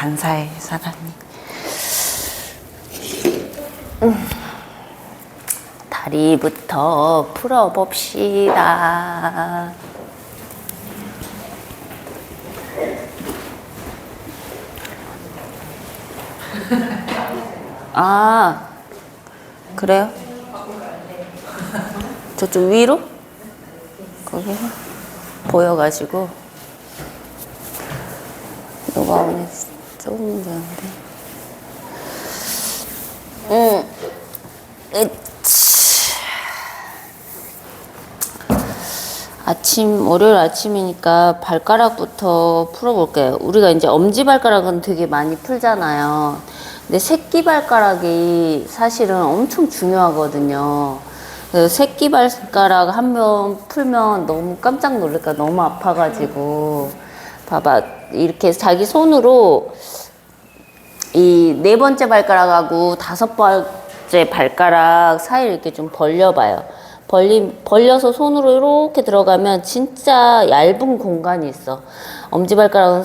간사해 사람이. 다리부터 풀어봅시다. 아, 그래요? 저쪽 위로? 거기 보여가지고 누가 오늘 조금 되는데. 월요일 아침이니까 발가락부터 풀어볼게요. 우리가 이제 엄지발가락은 되게 많이 풀잖아요. 근데 새끼발가락이 사실은 엄청 중요하거든요. 그래서 새끼발가락 한 번 풀면 너무 깜짝 놀랄까, 너무 아파가지고. 봐봐, 이렇게 자기 손으로 이 네 번째 발가락하고 다섯 번째 발가락 사이를 이렇게 좀 벌려봐요. 벌려서 손으로 이렇게 들어가면 진짜 얇은 공간이 있어. 엄지발가락은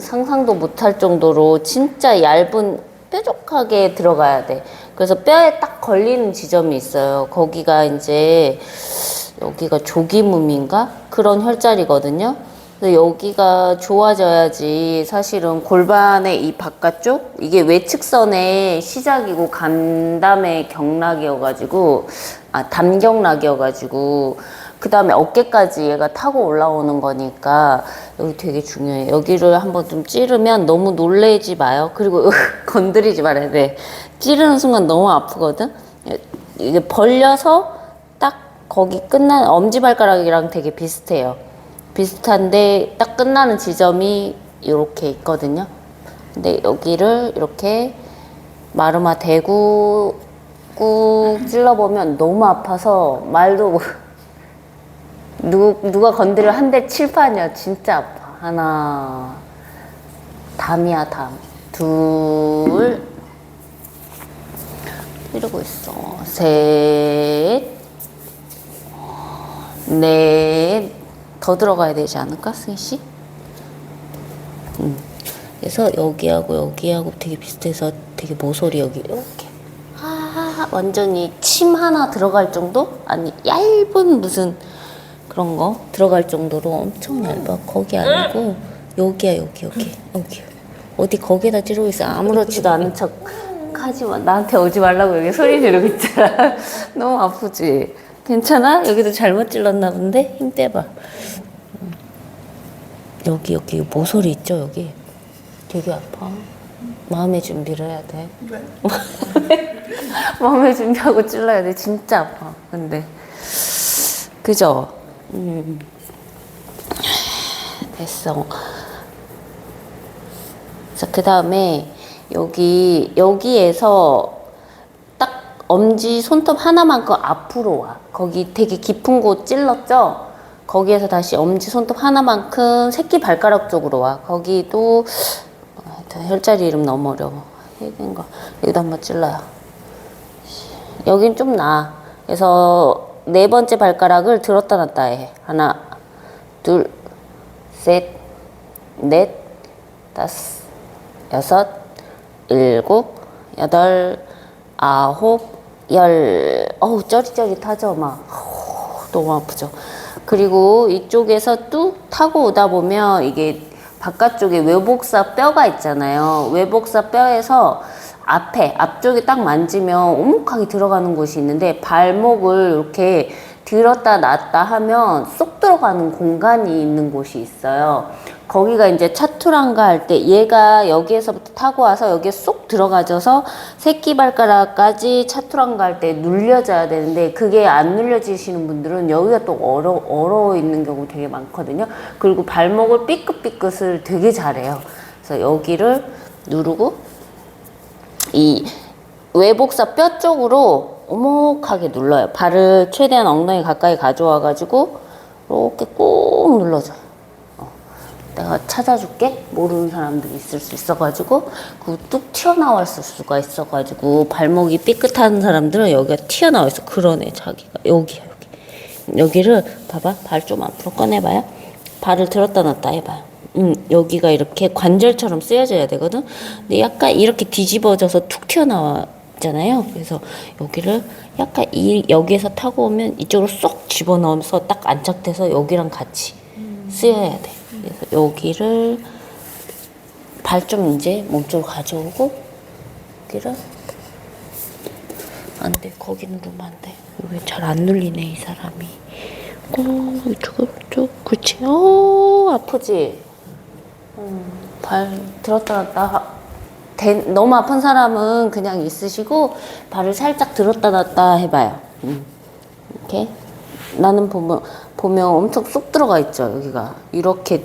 상상도 못할 정도로 진짜 얇은 뾰족하게 들어가야 돼. 그래서 뼈에 딱 걸리는 지점이 있어요. 거기가 이제 여기가 조기몸인가? 그런 혈자리거든요. 근데 여기가 좋아져야지 사실은 골반의 이 바깥쪽, 이게 외측선의 시작이고 간담의 경락이어가지고, 담경락이어가지고, 그 다음에 어깨까지 얘가 타고 올라오는 거니까 여기 되게 중요해. 여기를 한번 좀 찌르면 너무 놀래지 마요. 그리고 건드리지 말아야 돼. 찌르는 순간 너무 아프거든. 이게 벌려서 딱 거기 끝나는 엄지발가락이랑 되게 비슷해요. 비슷한데 딱 끝나는 지점이 이렇게 있거든요. 근데 여기를 이렇게 마루마 대고 꾹 찔러보면 너무 아파서 말도 누가 건드려 한 대 칠판이야. 진짜 아파. 하나, 담이야 담. 둘, 이러고 있어. 셋, 넷. 더 들어가야 되지 않을까, 승희씨? 그래서 여기하고 되게 비슷해서 되게 모서리 여기 이렇게 완전히 침 하나 들어갈 정도? 아니 얇은 무슨 그런 거 들어갈 정도로 엄청 얇아. 거기 아니고 여기야. 여기 어디 거기다 찌르고 있어. 아무렇지도 않은 척 하지마. 나한테 오지 말라고 여기 소리 지르고 있잖아. 너무 아프지? 괜찮아? 여기도 잘못 찔렀나 본데? 힘 빼봐. 여기 모서리 있죠? 여기 되게 아파. 마음의 준비를 해야 돼. 네. 마음의 준비하고 찔러야 돼. 진짜 아파. 근데 그죠? 됐어. 자, 그 다음에 여기에서 딱 엄지 손톱 하나만큼 앞으로 와. 거기 되게 깊은 곳 찔렀죠? 거기에서 다시 엄지 손톱 하나만큼 새끼 발가락 쪽으로 와. 거기도 혈자리 이름 너무 어려워. 해긴가. 여기도 한번 찔러요. 여긴 좀 나아. 그래서 네 번째 발가락을 들었다 놨다 해. 하나, 둘, 셋, 넷, 다섯, 여섯, 일곱, 여덟, 아홉, 열. 어우, 쩌릿쩌릿하죠, 막. 너무 아프죠. 그리고 이쪽에서 뚝 타고 오다 보면 이게 바깥쪽에 외복사 뼈가 있잖아요. 외복사 뼈에서 앞쪽에 딱 만지면 오목하게 들어가는 곳이 있는데 발목을 이렇게 들었다 놨다 하면 쏙 들어가는 공간이 있는 곳이 있어요. 거기가 이제 차투랑가 할 때 얘가 여기에서부터 타고 와서 여기에 쏙 들어가져서 새끼발가락까지 차투랑가 할 때 눌려져야 되는데 그게 안 눌려지시는 분들은 여기가 또 얼어 있는 경우 되게 많거든요. 그리고 발목을 삐끗삐끗을 되게 잘해요. 그래서 여기를 누르고 이 외복사 뼈 쪽으로 오목하게 눌러요. 발을 최대한 엉덩이 가까이 가져와가지고 이렇게 꾹 눌러줘요. 내가 찾아줄게. 모르는 사람들이 있을 수 있어가지고 그 뚝 튀어나왔을 수가 있어가지고 발목이 삐끗한 사람들은 여기가 튀어나와 있어. 그러네 자기가. 여기야 여기를 봐봐. 발 좀 앞으로 꺼내봐요. 발을 들었다 놨다 해봐요. 여기가 이렇게 관절처럼 쓰여져야 되거든. 근데 약간 이렇게 뒤집어져서 툭 튀어나왔잖아요. 그래서 여기를 약간 여기에서 타고 오면 이쪽으로 쏙 집어넣으면서 딱 안착돼서 여기랑 같이 쓰여야 돼. 그래서 여기를 발 좀 이제 몸쪽으로 가져오고 여기를 안 돼. 거기 누르면 안 돼. 왜 잘 안 눌리네 이 사람이. 이쪽 그렇지. 아프지? 발 들었다 놨다 너무 아픈 사람은 그냥 있으시고 발을 살짝 들었다 놨다 해봐요. 이렇게 나는 보면 엄청 쑥 들어가 있죠. 여기가 이렇게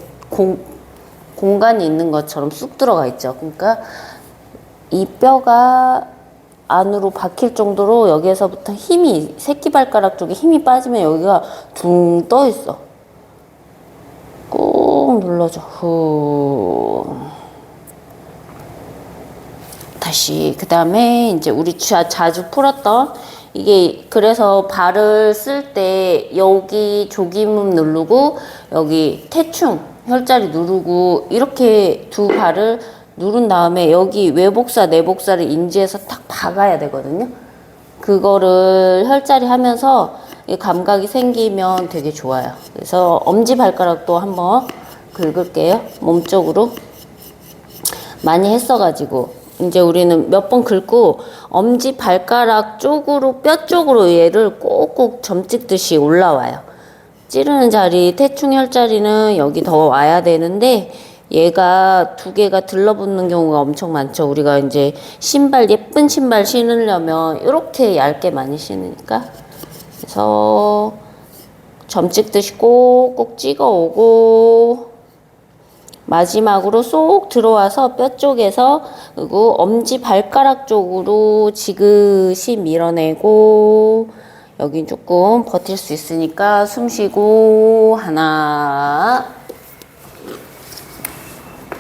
공간이 있는 것처럼 쑥 들어가 있죠. 그러니까 이 뼈가 안으로 박힐 정도로 여기에서부터 힘이 새끼발가락 쪽에 힘이 빠지면 여기가 둥 떠 있어. 꾹 눌러줘. 후. 다시 그 다음에 이제 우리 자주 풀었던 이게 그래서 발을 쓸 때 여기 조기문 누르고 여기 태충 혈자리 누르고 이렇게 두 발을 누른 다음에 여기 외복사 내복사를 인지해서 탁 박아야 되거든요. 그거를 혈자리 하면서 감각이 생기면 되게 좋아요. 그래서 엄지발가락도 한번 긁을게요. 몸쪽으로 많이 했어가지고 이제 우리는 몇 번 긁고 엄지발가락 쪽으로 뼈 쪽으로 얘를 꼭꼭 점 찍듯이 올라와요. 찌르는 자리 태충혈자리는 여기 더 와야 되는데 얘가 두 개가 들러붙는 경우가 엄청 많죠. 우리가 이제 신발 예쁜 신발 신으려면 이렇게 얇게 많이 신으니까 그래서 점 찍듯이 꼭꼭 찍어 오고 마지막으로 쏙 들어와서 뼈 쪽에서 그리고 엄지 발가락 쪽으로 지그시 밀어내고 여긴 조금 버틸 수 있으니까 숨 쉬고 하나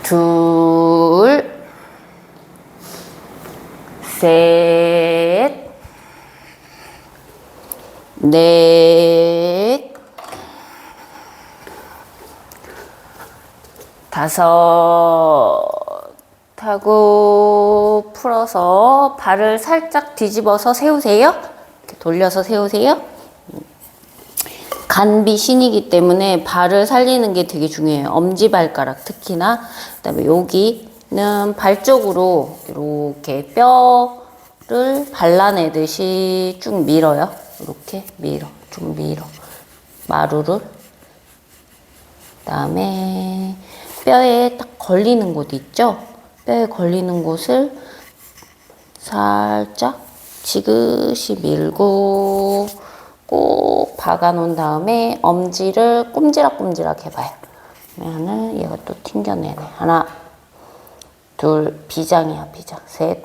둘 셋 넷 다섯 하고 풀어서 발을 살짝 뒤집어서 세우세요. 이렇게 돌려서 세우세요. 간비신이기 때문에 발을 살리는 게 되게 중요해요. 엄지발가락 특히나. 그다음에 여기는 발 쪽으로 이렇게 뼈를 발라내듯이 쭉 밀어요. 이렇게 밀어, 좀 밀어. 마루를. 그다음에 뼈에 딱 걸리는 곳 있죠? 뼈에 걸리는 곳을 살짝 지그시 밀고 꼭 박아 놓은 다음에 엄지를 꼼지락꼼지락 해봐요. 그러면은 얘가 또 튕겨내네. 하나, 둘, 비장이야, 비장. 셋.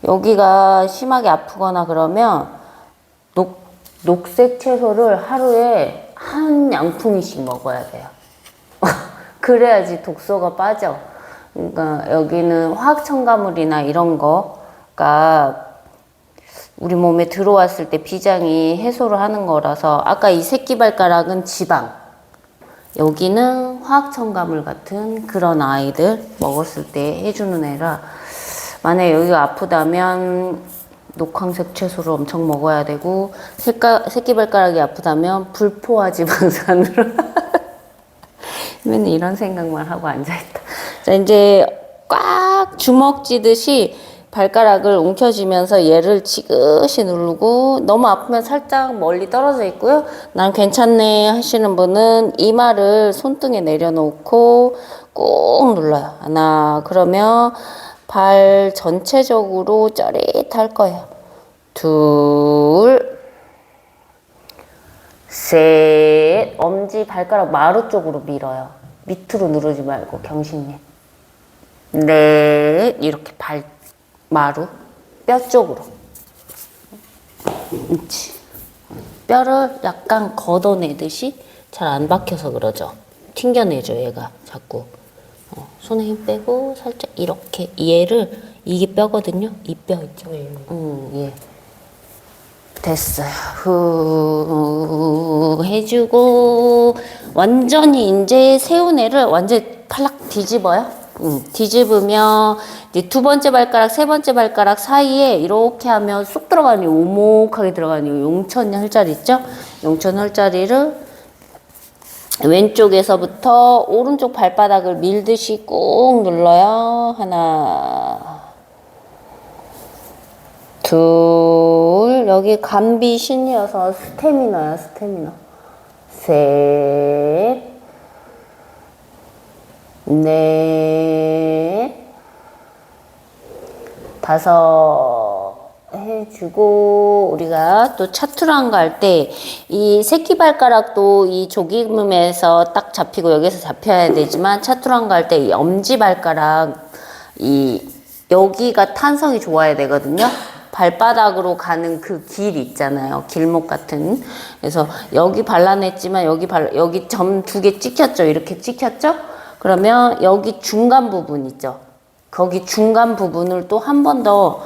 여기가 심하게 아프거나 그러면 녹색 채소를 하루에 한 양푼이씩 먹어야 돼요. 그래야지 독소가 빠져. 그러니까 여기는 화학 첨가물이나 이런 거가 우리 몸에 들어왔을 때 비장이 해소를 하는 거라서 아까 이 새끼발가락은 지방, 여기는 화학 첨가물 같은 그런 아이들 먹었을 때 해주는 애라 만약에 여기가 아프다면 녹황색 채소를 엄청 먹어야 되고 새끼발가락이 아프다면 불포화 지방산으로 맨날 이런 생각만 하고 앉아있다. 자, 이제 꽉 주먹 쥐듯이 발가락을 움켜쥐면서 얘를 지그시 누르고 너무 아프면 살짝 멀리 떨어져 있고요. 난 괜찮네 하시는 분은 이마를 손등에 내려놓고 꾹 눌러요. 하나, 그러면 발 전체적으로 짜릿할 거예요. 둘, 셋, 엄지 발가락 마루 쪽으로 밀어요. 밑으로 누르지 말고 경신님. 넷, 이렇게 발 마루 뼈 쪽으로. 그렇지. 뼈를 약간 걷어내듯이 잘 안 박혀서 그러죠. 튕겨내죠 얘가 자꾸. 손에 힘 빼고 살짝 이렇게 얘를 이게 뼈거든요. 이 뼈 있죠. 얘. 됐어요. 후 해주고 완전히 이제 새우뇌를 완전히 팔락 뒤집어요. 뒤집으면 이제 두 번째 발가락, 세 번째 발가락 사이에 이렇게 하면 쑥 들어가는 이 오목하게 들어가는 이 용천 혈자리 있죠? 용천 혈자리를 왼쪽에서부터 오른쪽 발바닥을 밀듯이 꾹 눌러요. 하나, 둘, 여기 감비 신이어서 스태미너야, 스태미너. 셋, 넷, 다섯 해주고, 우리가 또 차투랑 갈 때 이 새끼발가락도 이 조기음에서 딱 잡히고 여기서 잡혀야 되지만 차투랑 갈 때 이 엄지발가락 여기가 탄성이 좋아야 되거든요. 발바닥으로 가는 그 길 있잖아요. 길목 같은. 그래서 여기 발라냈지만 여기 점 2개 찍혔죠. 이렇게 찍혔죠. 그러면 여기 중간 부분 있죠. 거기 중간 부분을 또 한 번 더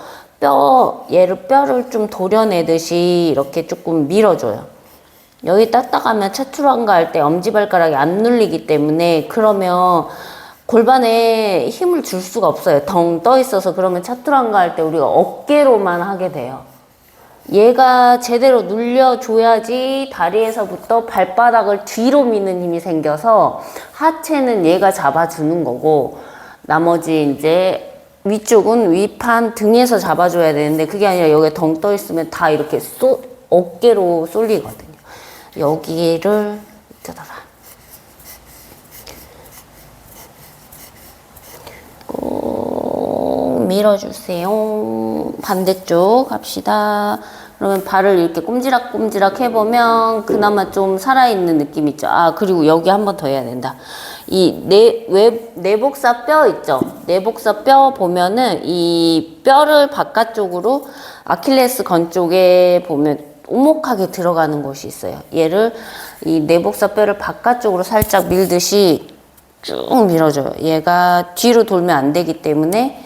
뼈를 좀 도려내듯이 이렇게 조금 밀어줘요. 여기 딱딱하면 차투랑가 할 때 엄지발가락이 안 눌리기 때문에 그러면 골반에 힘을 줄 수가 없어요. 덩 떠 있어서. 그러면 차투랑가 할 때 우리가 어깨로만 하게 돼요. 얘가 제대로 눌려줘야지 다리에서부터 발바닥을 뒤로 미는 힘이 생겨서 하체는 얘가 잡아주는 거고 나머지 이제 위쪽은 위판 등에서 잡아줘야 되는데 그게 아니라 여기에 덩 떠 있으면 다 이렇게 어깨로 쏠리거든요. 여기를 뜯어라. 꼭 밀어주세요. 반대쪽 갑시다. 그러면 발을 이렇게 꼼지락꼼지락 해보면 그나마 좀 살아있는 느낌 있죠. 아, 그리고 여기 한 번 더 해야 된다. 이 내복사 뼈 있죠. 내복사 뼈 보면은 이 뼈를 바깥쪽으로 아킬레스 건 쪽에 보면 오목하게 들어가는 곳이 있어요. 얘를 이 내복사 뼈를 바깥쪽으로 살짝 밀듯이 쭉 밀어줘요. 얘가 뒤로 돌면 안 되기 때문에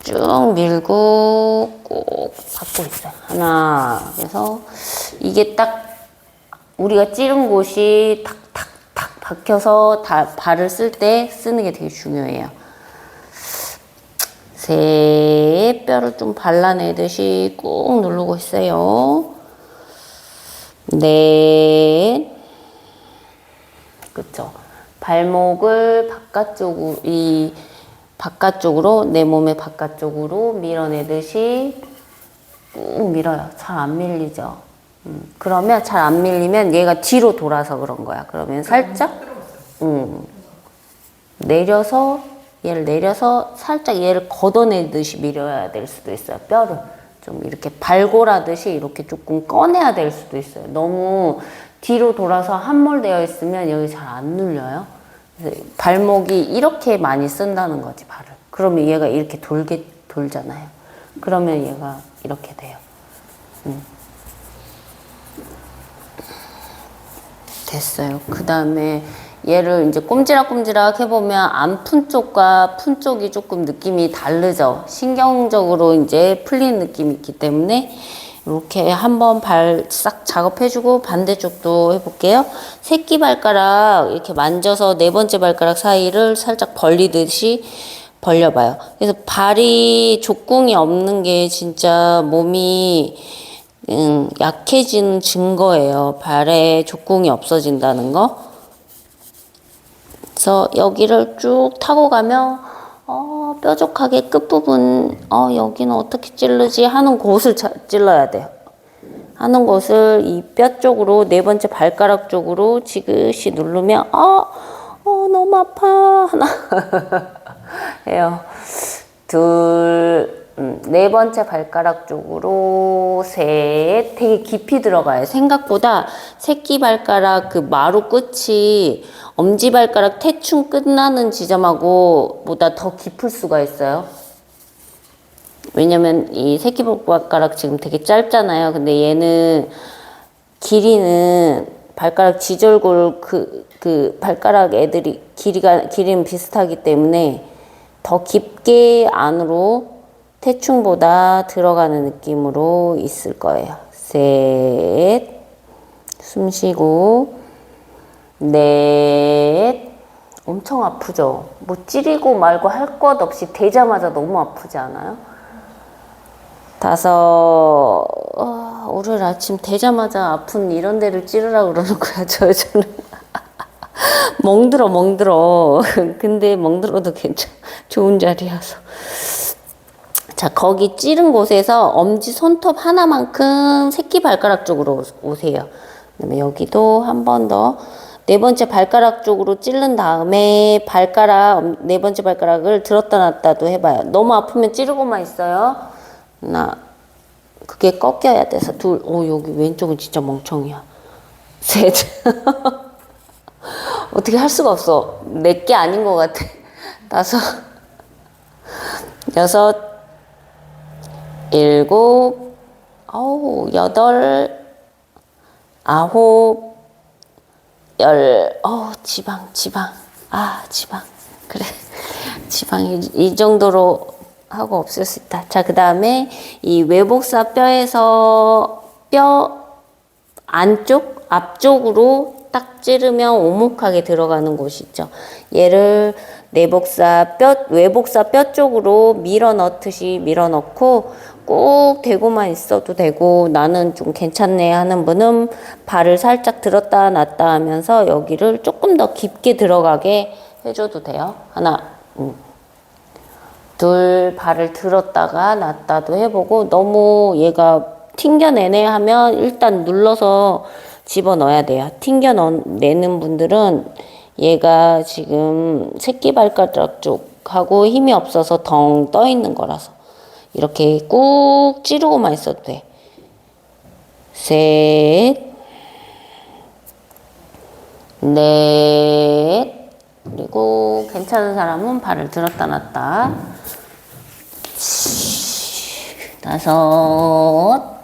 쭉 밀고 꼭 받고 있어요. 하나. 그래서 이게 딱 우리가 찌른 곳이 탁탁탁 박혀서 발을 쓸 때 쓰는 게 되게 중요해요. 셋. 뼈를 좀 발라내듯이 꾹 누르고 있어요. 넷. 그쵸. 발목을 바깥쪽으로 내 몸의 바깥쪽으로 밀어내듯이 꾹 밀어요. 잘 안 밀리죠. 그러면 잘 안 밀리면 얘가 뒤로 돌아서 그런 거야. 그러면 살짝 얘를 내려서 살짝 얘를 걷어내듯이 밀어야 될 수도 있어요. 뼈를 좀 이렇게 발골하듯이 이렇게 조금 꺼내야 될 수도 있어요. 너무 뒤로 돌아서 함몰되어 있으면 여기 잘 안 눌려요. 발목이 이렇게 많이 쓴다는 거지, 발을. 그러면 얘가 이렇게 돌잖아요. 그러면 얘가 이렇게 돼요. 됐어요. 그 다음에 얘를 이제 꼼지락꼼지락 해보면 안 푼 쪽과 푼 쪽이 조금 느낌이 다르죠. 신경적으로 이제 풀린 느낌이 있기 때문에 이렇게 한번 발 싹 작업해주고 반대쪽도 해볼게요. 새끼발가락 이렇게 만져서 네 번째 발가락 사이를 살짝 벌리듯이 벌려봐요. 그래서 발이 족궁이 없는 게 진짜 몸이 약해지는 증거예요. 발에 족궁이 없어진다는 거. 그래서 여기를 쭉 타고 가면 뾰족하게 끝부분 여기는 어떻게 찌르지 하는 곳을 찔러야 돼요. 하는 곳을 이 뼈 쪽으로 네 번째 발가락 쪽으로 지그시 누르면 너무 아파 하나 해요. 둘, 네 번째 발가락 쪽으로 셋. 되게 깊이 들어가요. 생각보다 새끼발가락 그 마루 끝이 엄지발가락 태충 끝나는 지점하고 보다 더 깊을 수가 있어요. 왜냐면 이 새끼발가락 지금 되게 짧잖아요. 근데 얘는 길이는 발가락 지절골 그 발가락 애들이 길이는 비슷하기 때문에 더 깊게 안으로 태충보다 들어가는 느낌으로 있을 거예요. 셋, 숨 쉬고, 넷, 엄청 아프죠? 뭐 찌르고 말고 할 것 없이 대자마자 너무 아프지 않아요? 다섯, 오늘 아침 되자마자 아픈 이런 데를 찌르라고 그러는 거야, 저는. 멍들어. 근데 멍들어도 좋은 자리여서. 자, 거기 찌른 곳에서 엄지 손톱 하나만큼 새끼발가락 쪽으로 오세요. 그다음에 여기도 한 번 더. 네 번째 발가락 쪽으로 찌른 다음에 네 번째 발가락을 들었다 놨다도 해봐요. 너무 아프면 찌르고만 있어요. 그게 꺾여야 돼서 둘, 여기 왼쪽은 진짜 멍청이야. 셋. 어떻게 할 수가 없어. 내게 아닌 것 같아. 다섯, 여섯, 일곱, 여덟, 아홉, 열, 지방. 지방. 그래. 지방 이 정도로 하고 없앨 수 있다. 자, 그 다음에 이 외복사 뼈에서 뼈 앞쪽으로 딱 찌르면 오목하게 들어가는 곳이 있죠. 얘를 외복사 뼈 쪽으로 밀어 넣고 꼭 대고만 있어도 되고, 나는 좀 괜찮네 하는 분은 발을 살짝 들었다 놨다 하면서 여기를 조금 더 깊게 들어가게 해줘도 돼요. 하나, 둘, 발을 들었다가 놨다도 해보고, 너무 얘가 튕겨내네 하면 일단 눌러서 집어넣어야 돼요. 튕겨내는 분들은 얘가 지금 새끼발가락 쪽하고 힘이 없어서 덩 떠 있는 거라서 이렇게 꾹 찌르고만 있어도 돼. 셋, 넷, 그리고 괜찮은 사람은 발을 들었다 놨다. 다섯,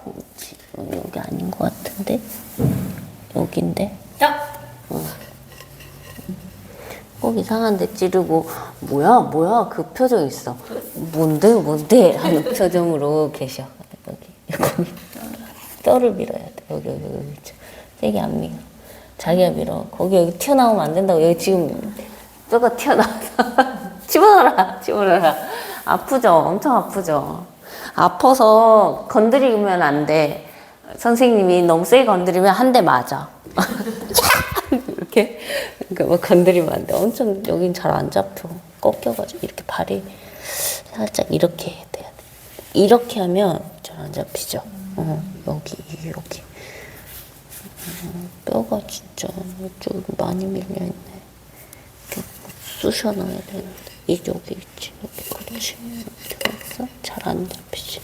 여기 아닌 것 같은데? 여긴데? 꼭 이상한데 찌르고, 뭐야, 그 표정 있어. 뭔데? 하는 표정으로 계셔. 여기. 뼈를 밀어야 돼. 여기. 세게 안 밀어. 자기가 밀어. 여기 튀어나오면 안 된다고. 여기 지금 뼈가 튀어나와서. 집어넣어라. 아프죠? 엄청 아프죠? 아파서 건드리면 안 돼. 선생님이 너무 세게 건드리면 한 대 맞아. 이렇게. 그러니까 뭐 건드리면 안 돼. 엄청 여긴 잘 안 잡혀. 꺾여가지고 이렇게 발이 살짝 이렇게 돼야 돼. 이렇게 하면 잘 안 잡히죠. 여기. 뼈가 진짜 좀 많이 밀려있네. 이렇게 쑤셔 넣어야 되는데. 여기 있지. 그렇지. 잘 안 잡히지.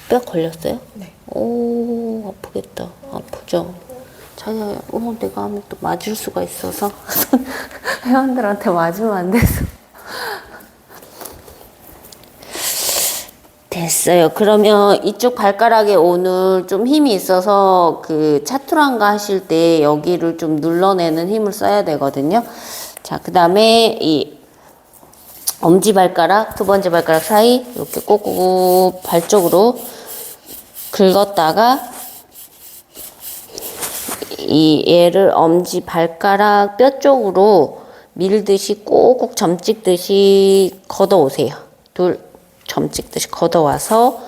뼈 걸렸어요? 네. 오, 아프겠다. 아프죠? 자기가, 내가 하면 또 맞을 수가 있어서. 회원들한테 맞으면 안 돼서. 됐어요. 그러면 이쪽 발가락에 오늘 좀 힘이 있어서 그 차투랑가 하실 때 여기를 좀 눌러내는 힘을 써야 되거든요. 자, 그 다음에 이 엄지발가락, 두 번째 발가락 사이 이렇게 꼭꼭 발 쪽으로 긁었다가 얘를 엄지발가락 뼈 쪽으로 밀듯이 꼭꼭 점 찍듯이 걷어오세요. 점 찍듯이 걷어와서,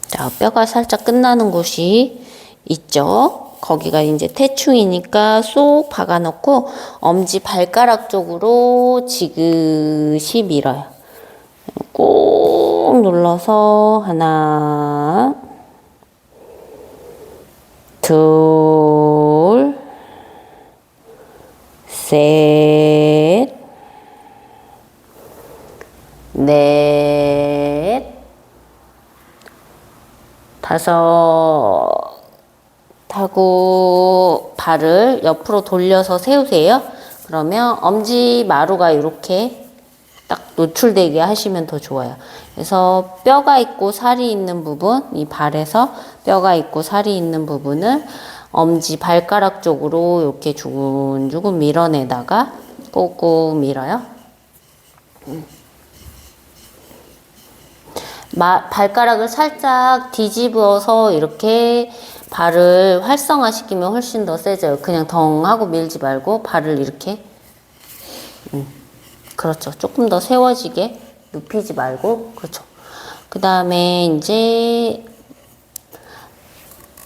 자, 뼈가 살짝 끝나는 곳이 있죠. 거기가 이제 태충이니까 쏙 박아놓고 엄지 발가락 쪽으로 지그시 밀어요. 꼭 눌러서 하나, 둘, 셋, 넷, 다섯 하고 발을 옆으로 돌려서 세우세요. 그러면 엄지마루가 이렇게 딱 노출되게 하시면 더 좋아요. 그래서 뼈가 있고 살이 있는 부분, 이 발에서 뼈가 있고 살이 있는 부분을 엄지 발가락 쪽으로 이렇게 주근주근 밀어내다가 꾹꾹 밀어요. 발가락을 살짝 뒤집어서 이렇게 발을 활성화시키면 훨씬 더 세져요. 그냥 덩 하고 밀지 말고 발을 이렇게 그렇죠. 조금 더 세워지게 눕히지 말고 그렇죠. 그 다음에 이제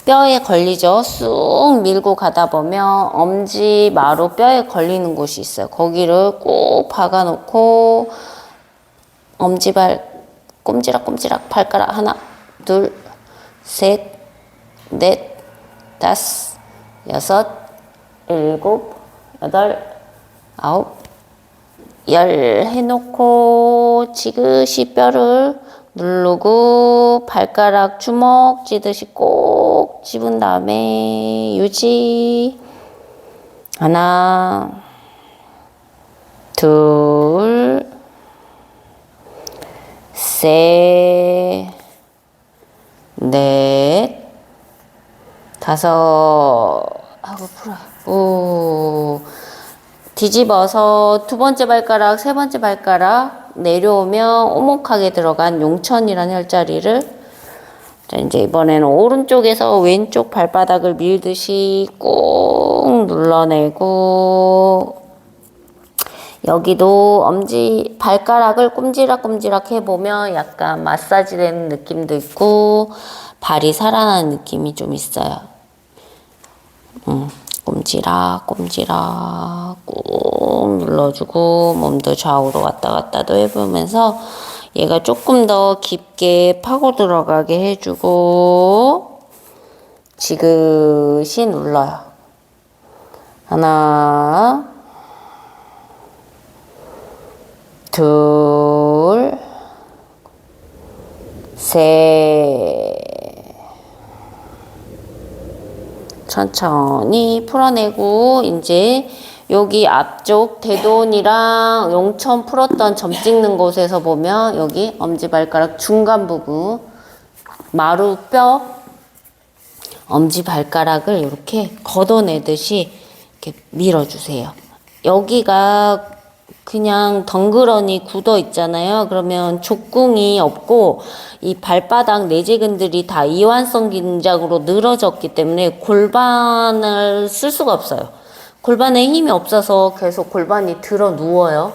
뼈에 걸리죠. 쑥 밀고 가다 보면 엄지 마루 뼈에 걸리는 곳이 있어요. 거기를 꼭 박아 놓고 엄지발 꼼지락꼼지락 발가락 하나 둘 셋 넷 다섯 여섯 일곱 여덟 아홉 열 해놓고 지그시 뼈를 누르고 발가락 주먹 쥐듯이 꼭 집은 다음에 유지 하나 둘 셋 넷 다섯 하고 풀어요. 뒤집어서 두 번째 발가락, 세 번째 발가락 내려오면 오목하게 들어간 용천이라는 혈자리를 자, 이제 이번에는 오른쪽에서 왼쪽 발바닥을 밀듯이 꾹 눌러내고 여기도 엄지 발가락을 꼼지락꼼지락 해보면 약간 마사지 되는 느낌도 있고 발이 살아나는 느낌이 좀 있어요. 꼼지락 꼼지락 꾹 눌러주고 몸도 좌우로 왔다 갔다도 해보면서 얘가 조금 더 깊게 파고 들어가게 해주고 지그시 눌러요. 하나 둘 셋 천천히 풀어내고 이제 여기 앞쪽 대돈이랑 용천 풀었던 점 찍는 곳에서 보면 여기 엄지발가락 중간 부분 마루 뼈 엄지발가락을 이렇게 걷어내듯이 이렇게 밀어주세요. 여기가 그냥 덩그러니 굳어 있잖아요. 그러면 족궁이 없고 이 발바닥 내재근들이 다 이완성 긴장으로 늘어졌기 때문에 골반을 쓸 수가 없어요. 골반에 힘이 없어서 계속 골반이 들어 누워요.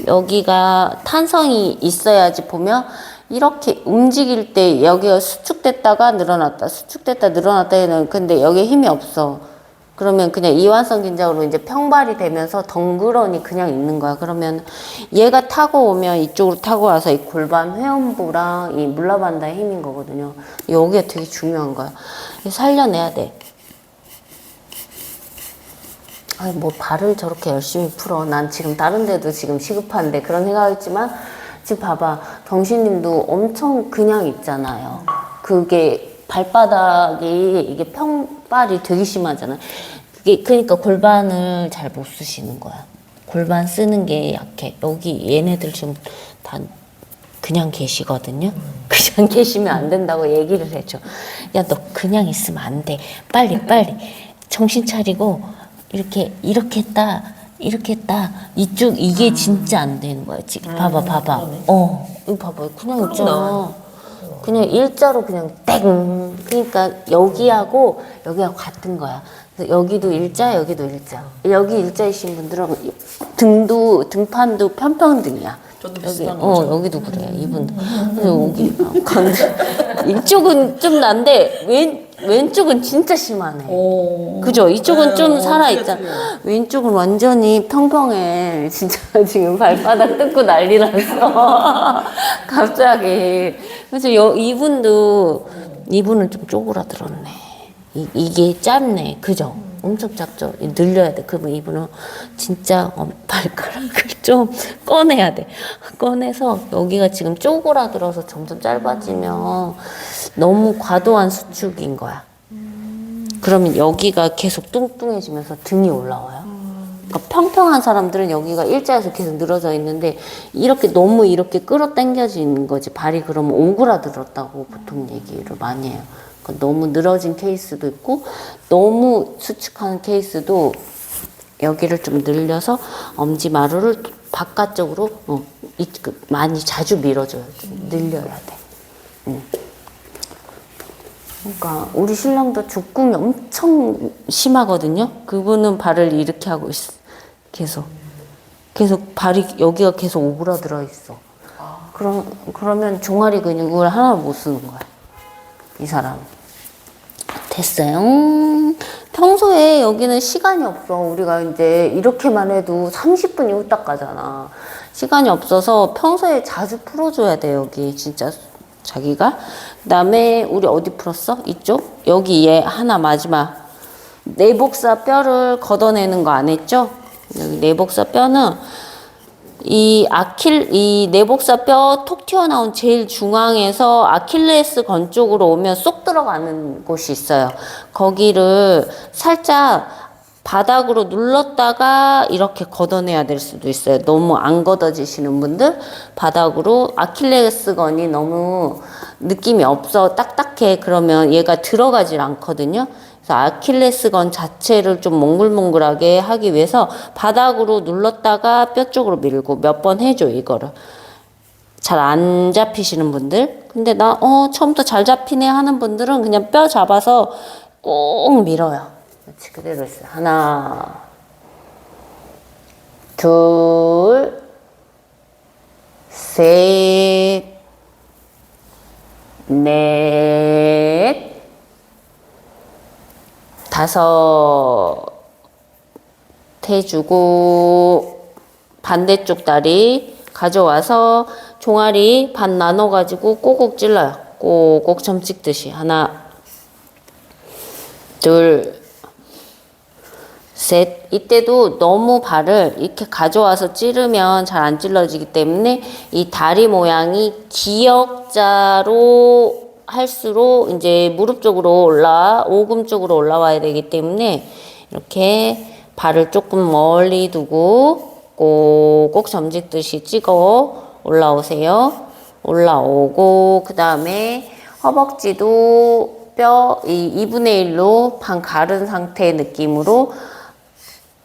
여기가 탄성이 있어야지 보면 이렇게 움직일 때 여기가 수축됐다가 늘어났다 수축됐다 늘어났다 해는 근데 여기에 힘이 없어. 그러면 그냥 이완성 긴장으로 이제 평발이 되면서 덩그러니 그냥 있는 거야. 그러면 얘가 타고 오면 이쪽으로 타고 와서 이 골반 회음부랑 이 물라반다의 힘인 거거든요. 여기가 되게 중요한 거야. 살려내야 돼. 아니 뭐 발을 저렇게 열심히 풀어. 난 지금 다른 데도 지금 시급한데 그런 생각했지만 지금 봐봐. 경신님도 엄청 그냥 있잖아요. 그게 발바닥이 이게 평발이 되게 심하잖아요. 그게 그러니까 골반을 잘 못 쓰시는 거야. 골반 쓰는 게 약해. 여기 얘네들 지금 다 그냥 계시거든요. 그냥 계시면 안 된다고 얘기를 해줘. 야, 너 그냥 있으면 안 돼. 빨리 정신 차리고 이렇게 했다. 이쪽 이게 진짜 안 되는 거야. 지금 봐봐. 이거 봐봐. 그냥 있잖아. 그냥 일자로 그냥 땡. 그러니까 여기하고 같은 거야. 그래서 여기도 일자, 여기도 일자. 여기 일자이신 분들은 등판도 편평등이야. 여기, 여기도 그래. 이분. 여기. 이쪽은 좀 난데, 왼쪽은 진짜 심하네. 그죠? 이쪽은 좀 살아있잖아. 왼쪽은 완전히 평평해. 진짜 지금 발바닥 뜯고 난리 났어. 갑자기. 그래서 이분은 좀 쪼그라들었네. 이게 짧네. 그죠? 엄청 작죠? 늘려야 돼. 그러면 이분은 진짜 발가락을 좀 꺼내야 돼. 꺼내서 여기가 지금 쪼그라들어서 점점 짧아지면 너무 과도한 수축인 거야. 그러면 여기가 계속 뚱뚱해지면서 등이 올라와요. 그러니까 평평한 사람들은 여기가 일자에서 계속 늘어져 있는데 너무 이렇게 끌어당겨지는 거지. 발이 그러면 오그라들었다고 보통 얘기를 많이 해요. 그러니까 너무 늘어진 케이스도 있고 너무 수축하는 케이스도 여기를 좀 늘려서 엄지마루를 바깥쪽으로 많이 자주 밀어줘야 돼. 늘려야 돼. 그러니까 우리 신랑도 죽궁이 엄청 심하거든요. 그분은 발을 이렇게 하고 있어. 계속 발이 여기가 계속 오그라들어 있어. 그러면 종아리 근육을 하나 못 쓰는 거야. 이 사람. 됐어요. 평소에 여기는 시간이 없어. 우리가 이제 이렇게만 해도 30분이 후딱 가잖아. 시간이 없어서 평소에 자주 풀어줘야 돼, 여기. 진짜 자기가. 그 다음에 우리 어디 풀었어? 이쪽? 여기 얘 하나 마지막. 내복사 뼈를 걷어내는 거 안 했죠? 여기 내복사 뼈는 이 내복사 뼈 톡 튀어나온 제일 중앙에서 아킬레스 건 쪽으로 오면 쏙 들어가는 곳이 있어요. 거기를 살짝 바닥으로 눌렀다가 이렇게 걷어내야 될 수도 있어요. 너무 안 걷어지시는 분들 바닥으로 아킬레스 건이 너무 느낌이 없어 딱딱해 그러면 얘가 들어가질 않거든요. 그래서 아킬레스건 자체를 좀 몽글몽글하게 하기 위해서 바닥으로 눌렀다가 뼈 쪽으로 밀고 몇 번 해줘 이거를. 잘 안 잡히시는 분들. 근데 나 처음부터 잘 잡히네 하는 분들은 그냥 뼈 잡아서 꼭 밀어요. 그렇지 그대로 있어요. 하나 둘 셋 넷 다섯 해주고 반대쪽 다리 가져와서 종아리 반 나눠가지고 꼭꼭 찔러요. 꼭꼭 점 찍듯이. 하나 둘 셋. 이때도 너무 발을 이렇게 가져와서 찌르면 잘 안 찔러지기 때문에 이 다리 모양이 기역자로 할수록 이제 무릎 쪽으로 오금 쪽으로 올라와야 되기 때문에 이렇게 발을 조금 멀리 두고 꼭꼭 점찍듯이 찍어 올라오세요. 올라오고 그 다음에 허벅지도 뼈 2분의 1로 반 가른 상태의 느낌으로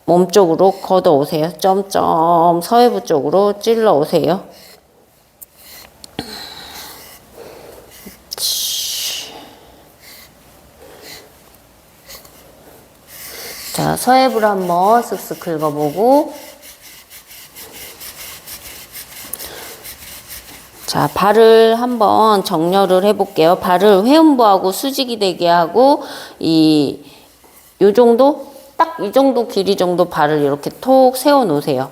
몸 쪽으로 걷어 오세요. 점점 서해부 쪽으로 찔러 오세요. 자, 서해부를 한번 쓱쓱 긁어보고 자, 발을 한번 정렬을 해볼게요. 발을 회음부하고 수직이 되게 하고 요 정도? 딱 이 정도 길이 정도 발을 이렇게 톡 세워 놓으세요.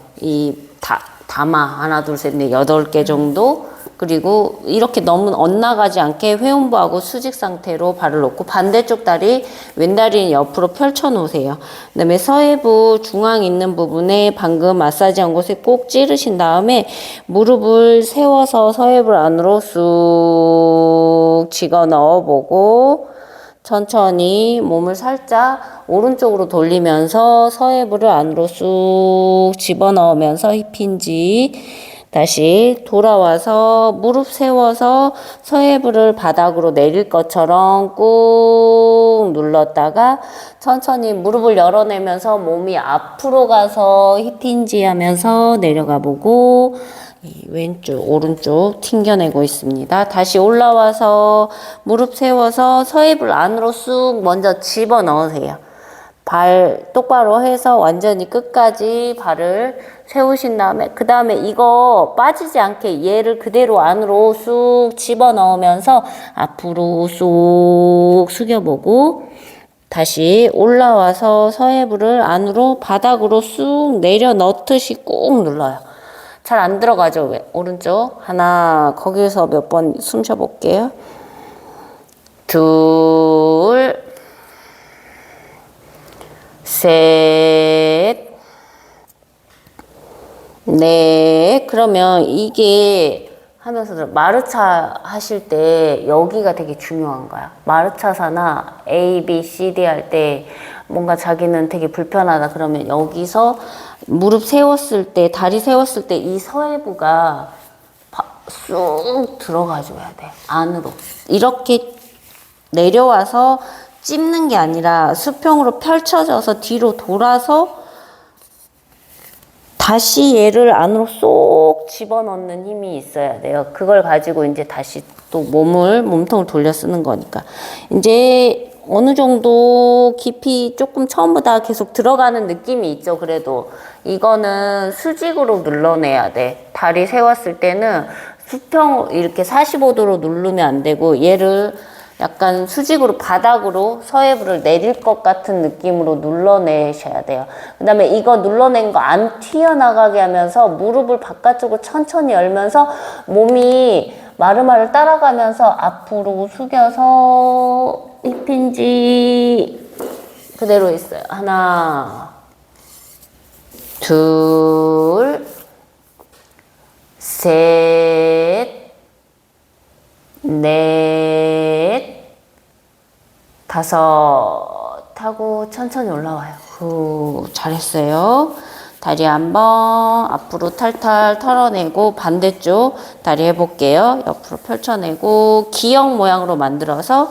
담아 하나 둘 셋 넷 8개 정도. 그리고 이렇게 너무 엇나가지 않게 회음부하고 수직 상태로 발을 놓고 반대쪽 다리 왼다리는 옆으로 펼쳐 놓으세요. 그 다음에 서해부 중앙 있는 부분에 방금 마사지한 곳에 꼭 찌르신 다음에 무릎을 세워서 서해부를 안으로 쑥 집어 넣어보고 천천히 몸을 살짝 오른쪽으로 돌리면서 서해부를 안으로 쑥 집어넣으면서 힙힌지 다시 돌아와서 무릎 세워서 서해부를 바닥으로 내릴 것처럼 꾹 눌렀다가 천천히 무릎을 열어내면서 몸이 앞으로 가서 힙힌지 하면서 내려가 보고 왼쪽 오른쪽 튕겨내고 있습니다. 다시 올라와서 무릎 세워서 서해부를 안으로 쑥 먼저 집어 넣으세요. 발 똑바로 해서 완전히 끝까지 발을 세우신 다음에 그 다음에 이거 빠지지 않게 얘를 그대로 안으로 쑥 집어 넣으면서 앞으로 쑥 숙여보고 다시 올라와서 서해부를 안으로 바닥으로 쑥 내려 넣듯이 꾹 눌러요. 잘 안 들어가죠? 왜? 오른쪽 하나 거기서 몇 번 숨 쉬어볼게요. 둘 셋 넷. 그러면 이게 하면서 마르차 하실 때 여기가 되게 중요한 거야. 마르차사나 A, B, C, D 할 때 뭔가 자기는 되게 불편하다 그러면 여기서 무릎 세웠을 때 다리 세웠을 때 이 서해부가 쑥 들어가줘야 돼. 안으로 이렇게 내려와서 찝는 게 아니라 수평으로 펼쳐져서 뒤로 돌아서 다시 얘를 안으로 쏙 집어넣는 힘이 있어야 돼요. 그걸 가지고 이제 다시 또 몸통을 돌려 쓰는 거니까. 이제 어느 정도 깊이 조금 처음보다 계속 들어가는 느낌이 있죠. 그래도 이거는 수직으로 눌러내야 돼. 다리 세웠을 때는 수평 이렇게 45도로 누르면 안 되고 얘를 약간 수직으로 바닥으로 서해부를 내릴 것 같은 느낌으로 눌러내셔야 돼요. 그 다음에 이거 눌러낸 거 안 튀어나가게 하면서 무릎을 바깥쪽으로 천천히 열면서 몸이 마르마를 따라가면서 앞으로 숙여서 힙힌지 그대로 있어요. 하나, 둘, 셋, 넷, 다섯 하고 천천히 올라와요. 후, 잘했어요. 다리 한번 앞으로 탈탈 털어내고 반대쪽 다리 해볼게요. 옆으로 펼쳐내고 기역 모양으로 만들어서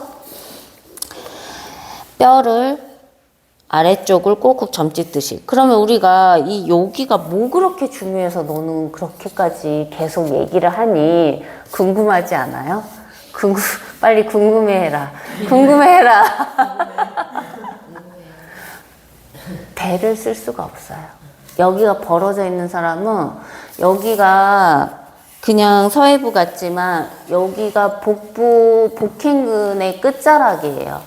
뼈를 아래쪽을 꼭꼭 점찍듯이. 그러면 우리가 여기가 뭐 그렇게 중요해서 너는 그렇게까지 계속 얘기를 하니 궁금하지 않아요? 빨리 궁금해해라. 궁금해해라. 배를 쓸 수가 없어요. 여기가 벌어져 있는 사람은 여기가 그냥 서해부 같지만 여기가 복행근의 끝자락이에요.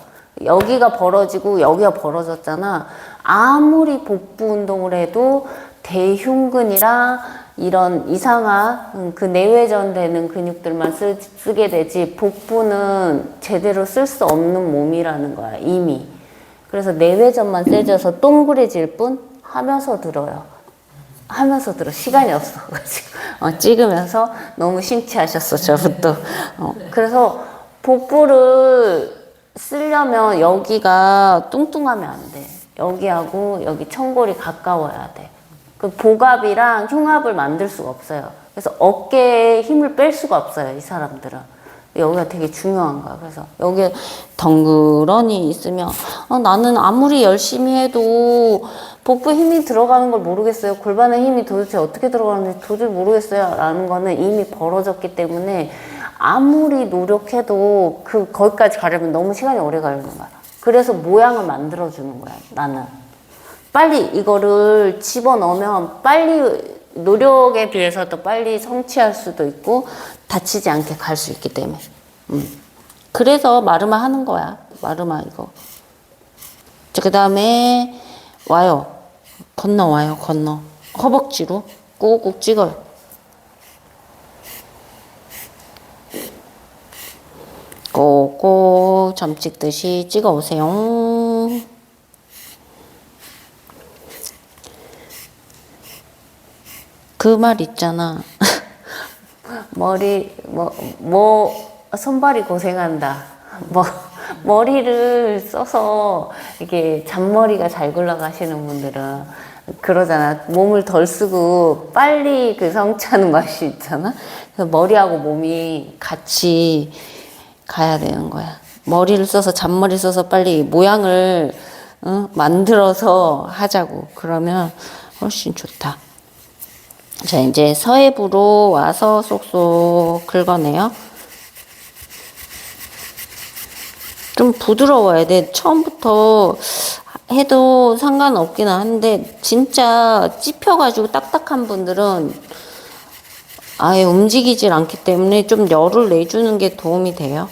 여기가 벌어지고 여기가 벌어졌잖아. 아무리 복부 운동을 해도 대흉근이랑 이런 이상한 그 내외전되는 근육들만 쓰게 되지 복부는 제대로 쓸 수 없는 몸이라는 거야, 이미. 그래서 내외전만 세져서 동그래질 뿐 하면서 들어요. 하면서 들어. 시간이 없어가지고. 찍으면서 너무 심취하셨어, 저부터. 그래서 복부를 쓰려면 여기가 뚱뚱하면 안 돼. 여기하고 여기 청골이 가까워야 돼. 그 복압이랑 흉압을 만들 수가 없어요. 그래서 어깨에 힘을 뺄 수가 없어요, 이 사람들은. 여기가 되게 중요한 거야. 그래서 여기 덩그러니 있으면 나는 아무리 열심히 해도 복부에 힘이 들어가는 걸 모르겠어요. 골반에 힘이 도대체 어떻게 들어가는지 도저히 모르겠어요. 라는 거는 이미 벌어졌기 때문에 아무리 노력해도 거기까지 가려면 너무 시간이 오래 걸리는 거야. 그래서 모양을 만들어주는 거야, 나는. 빨리 이거를 집어넣으면 빨리 노력에 비해서 더 빨리 성취할 수도 있고 다치지 않게 갈 수 있기 때문에. 그래서 마르마 하는 거야. 마르마 이거. 그 다음에 와요. 건너와요. 건너. 허벅지로 꾹꾹 찍어요. 꼭꼭 점 찍듯이 찍어 오세요. 그 말 있잖아. 손발이 고생한다. 머리를 써서 이게 잔머리가 잘 굴러가시는 분들은 그러잖아. 몸을 덜 쓰고 빨리 성취하는 맛이 있잖아. 그래서 머리하고 몸이 같이 가야 되는 거야. 머리를 써서 잔머리 써서 빨리 모양을 만들어서 하자고. 그러면 훨씬 좋다. 자, 이제 서해부로 와서 쏙쏙 긁어내요. 좀 부드러워야 돼. 처음부터 해도 상관없긴 한데 진짜 찝혀가지고 딱딱한 분들은 아예 움직이질 않기 때문에 좀 열을 내주는 게 도움이 돼요.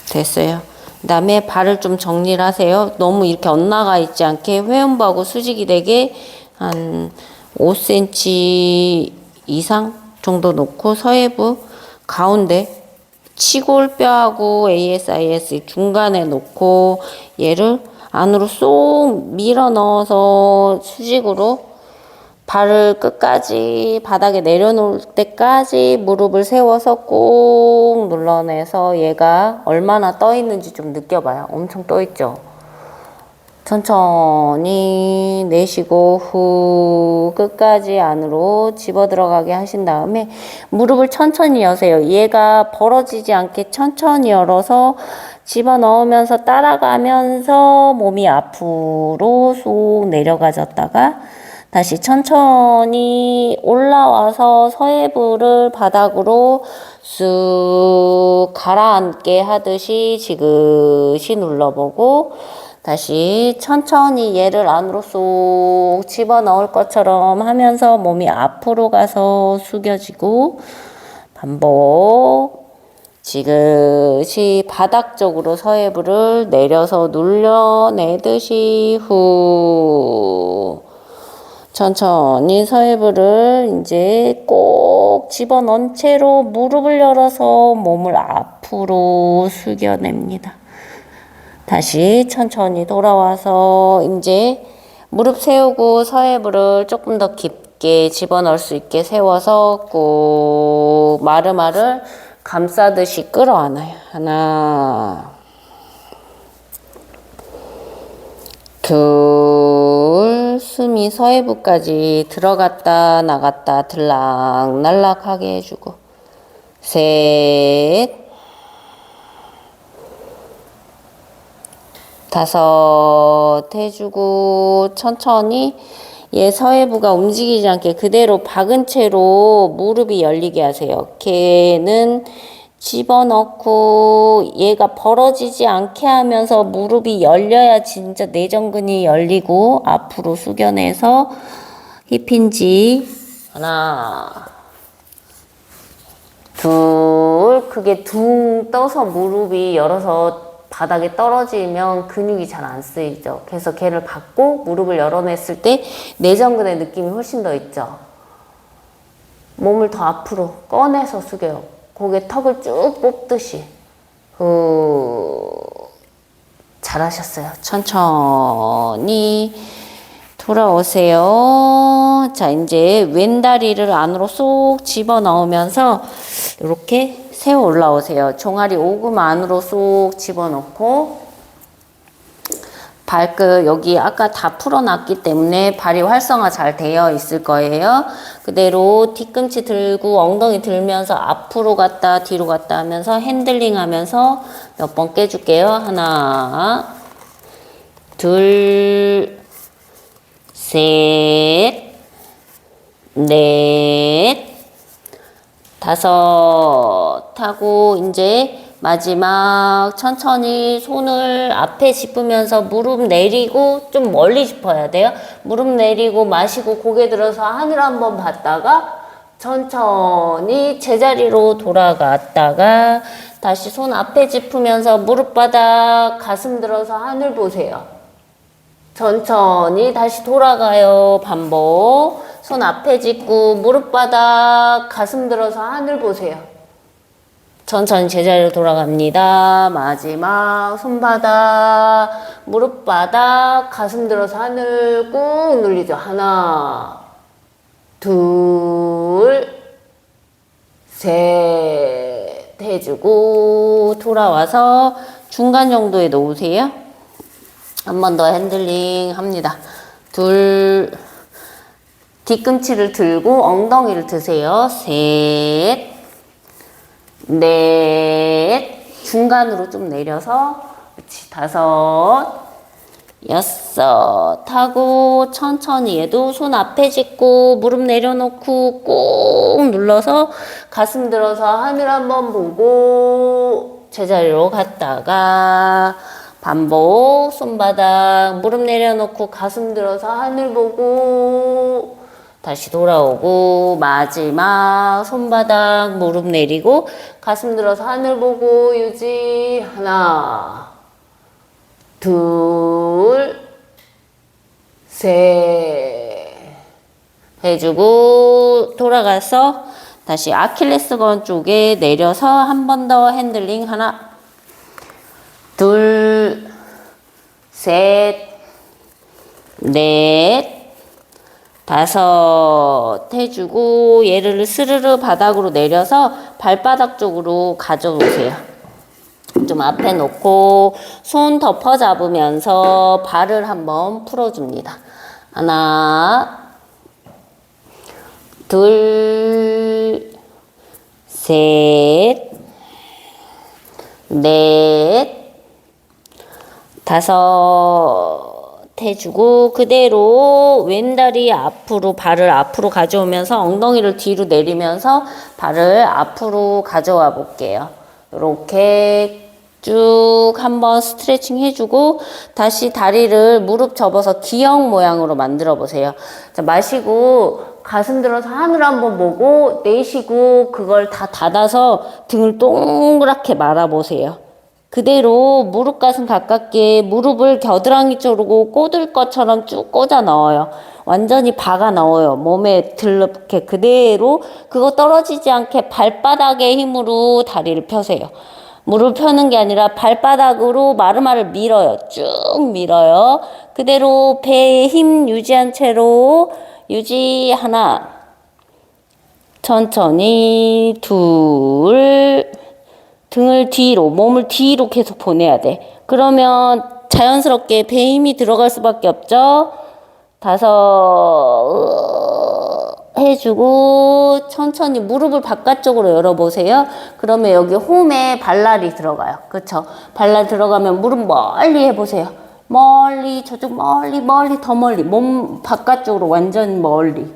됐어요. 그 다음에 발을 좀 정리를 하세요. 너무 이렇게 엇나가 있지 않게 회음부하고 수직이 되게 한 5cm 이상 정도 놓고 서해부 가운데 치골뼈하고 ASIS 중간에 놓고 얘를 안으로 쏙 밀어 넣어서 수직으로 발을 끝까지 바닥에 내려놓을 때까지 무릎을 세워서 꼭 눌러내서 얘가 얼마나 떠 있는지 좀 느껴봐요. 엄청 떠 있죠. 천천히 내쉬고 후 끝까지 안으로 집어 들어가게 하신 다음에 무릎을 천천히 여세요. 얘가 벌어지지 않게 천천히 열어서 집어 넣으면서 따라가면서 몸이 앞으로 쏙 내려가졌다가 다시 천천히 올라와서 서해부를 바닥으로 쑥 가라앉게 하듯이 지그시 눌러보고 다시 천천히 얘를 안으로 쏙 집어넣을 것처럼 하면서 몸이 앞으로 가서 숙여지고 반복. 지그시 바닥 쪽으로 서해부를 내려서 눌려내듯이 후. 천천히 서해부를 이제 꼭 집어넣은 채로 무릎을 열어서 몸을 앞으로 숙여냅니다. 다시 천천히 돌아와서 이제 무릎 세우고 서해부를 조금 더 깊게 집어넣을 수 있게 세워서 꾹 마르마를 감싸듯이 끌어안아요. 하나, 둘, 숨이 서해부까지 들어갔다 나갔다 들락날락하게 해주고 셋, 다섯 해주고 천천히 얘 서해부가 움직이지 않게 그대로 박은 채로 무릎이 열리게 하세요. 걔는 집어넣고 얘가 벌어지지 않게 하면서 무릎이 열려야 진짜 내전근이 열리고 앞으로 숙여내서 힙힌지 하나 둘 크게 둥 떠서 무릎이 열어서 바닥에 떨어지면 근육이 잘 안 쓰이죠. 그래서 걔를 받고 무릎을 열어냈을 때 내전근의 느낌이 훨씬 더 있죠. 몸을 더 앞으로 꺼내서 숙여요. 고개 턱을 쭉 뽑듯이. 잘하셨어요. 천천히 돌아오세요. 자, 이제 왼다리를 안으로 쏙 집어넣으면서 이렇게 세워 올라오세요. 종아리 오금 안으로 쏙 집어넣고 발끝 여기 아까 다 풀어놨기 때문에 발이 활성화 잘 되어 있을 거예요. 그대로 뒤꿈치 들고 엉덩이 들면서 앞으로 갔다 뒤로 갔다 하면서 핸들링 하면서 몇 번 깨줄게요. 하나 둘 셋 넷 다섯 하고 이제 마지막 천천히 손을 앞에 짚으면서 무릎 내리고 좀 멀리 짚어야 돼요. 무릎 내리고 마시고 고개 들어서 하늘 한번 봤다가 천천히 제자리로 돌아갔다가 다시 손 앞에 짚으면서 무릎 바닥 가슴 들어서 하늘 보세요. 천천히 다시 돌아가요. 반복. 손 앞에 짚고 무릎 바닥 가슴 들어서 하늘 보세요. 천천히 제자리로 돌아갑니다. 마지막 손바닥 무릎 바닥 가슴 들어서 하늘 꾹 눌리죠. 하나 둘 셋 해주고 돌아와서 중간 정도에 놓으세요. 한 번 더 핸들링 합니다. 둘 뒤꿈치를 들고 엉덩이를 드세요. 셋, 넷, 중간으로 좀 내려서, 그렇지, 다섯, 여섯 하고 천천히 얘도 손 앞에 짚고 무릎 내려놓고 꾹 눌러서 가슴 들어서 하늘 한번 보고 제자리로 갔다가 반복 손바닥 무릎 내려놓고 가슴 들어서 하늘 보고 다시 돌아오고 마지막 손바닥 무릎 내리고 가슴 들어서 하늘 보고 유지 하나 둘 셋 해주고 돌아가서 다시 아킬레스건 쪽에 내려서 한 번 더 핸들링 하나 둘 셋 넷 다섯 해주고 얘를 스르르 바닥으로 내려서 발바닥 쪽으로 가져오세요. 좀 앞에 놓고 손 덮어 잡으면서 발을 한번 풀어줍니다. 하나 둘 셋 넷 다섯 해주고 그대로 왼다리 앞으로 발을 앞으로 가져오면서 엉덩이를 뒤로 내리면서 발을 앞으로 가져와 볼게요. 이렇게 쭉 한번 스트레칭 해주고 다시 다리를 무릎 접어서 기역 모양으로 만들어 보세요. 자, 마시고 가슴 들어서 하늘 한번 보고 내쉬고 그걸 다 닫아서 등을 동그랗게 말아보세요. 그대로 무릎 가슴 가깝게 무릎을 겨드랑이 쪽으로 꽂을 것처럼 쭉 꽂아 넣어요. 완전히 박아 넣어요. 몸에 들럽게 그대로 그거 떨어지지 않게 발바닥의 힘으로 다리를 펴세요. 무릎 펴는 게 아니라 발바닥으로 마르마를 밀어요. 쭉 밀어요. 그대로 배에 힘 유지한 채로 유지 하나 천천히 둘 등을 뒤로 몸을 뒤로 계속 보내야 돼. 그러면 자연스럽게 배에 힘이 들어갈 수밖에 없죠. 다섯 해주고 천천히 무릎을 바깥쪽으로 열어보세요. 그러면 여기 홈에 발날이 들어가요. 그쵸? 발날 들어가면 무릎 멀리 해보세요. 멀리 저쪽 멀리 더 멀리 몸 바깥쪽으로 완전 멀리.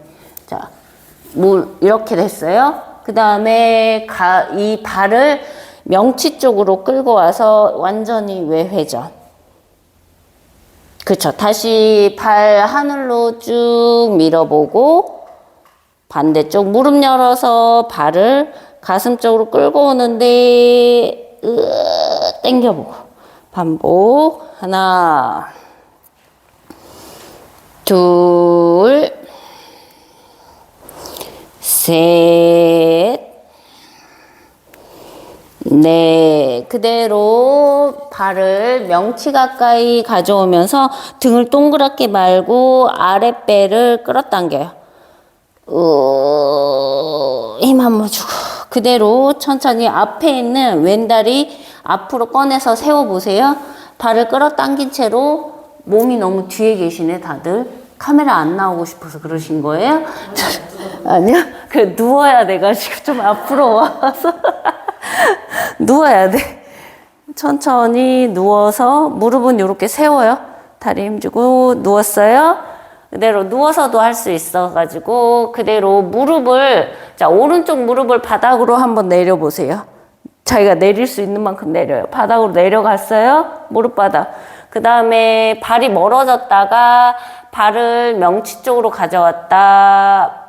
자, 이렇게 됐어요. 그 다음에 이 발을 명치 쪽으로 끌고 와서 완전히 외회전. 그쵸. 다시 발 하늘로 쭉 밀어보고 반대쪽 무릎 열어서 발을 가슴 쪽으로 끌고 오는데 당겨보고 반복. 하나 둘 셋 네, 그대로 발을 명치 가까이 가져오면서 등을 동그랗게 말고 아랫배를 끌어당겨요. 힘 한번 주고 그대로 천천히 앞에 있는 왼다리 앞으로 꺼내서 세워보세요. 발을 끌어당긴 채로 몸이 너무 뒤에 계시네 다들. 카메라 안 나오고 싶어서 그러신 거예요? 아니야? 그래 누워야 돼가지고 좀 앞으로 와서 누워야 돼. 천천히 누워서 무릎은 이렇게 세워요. 다리 힘주고 누웠어요. 그대로 누워서도 할 수 있어가지고 그대로 무릎을 자 오른쪽 무릎을 바닥으로 한번 내려보세요. 자기가 내릴 수 있는 만큼 내려요. 바닥으로 내려갔어요. 무릎 바닥. 그 다음에 발이 멀어졌다가 발을 명치 쪽으로 가져왔다.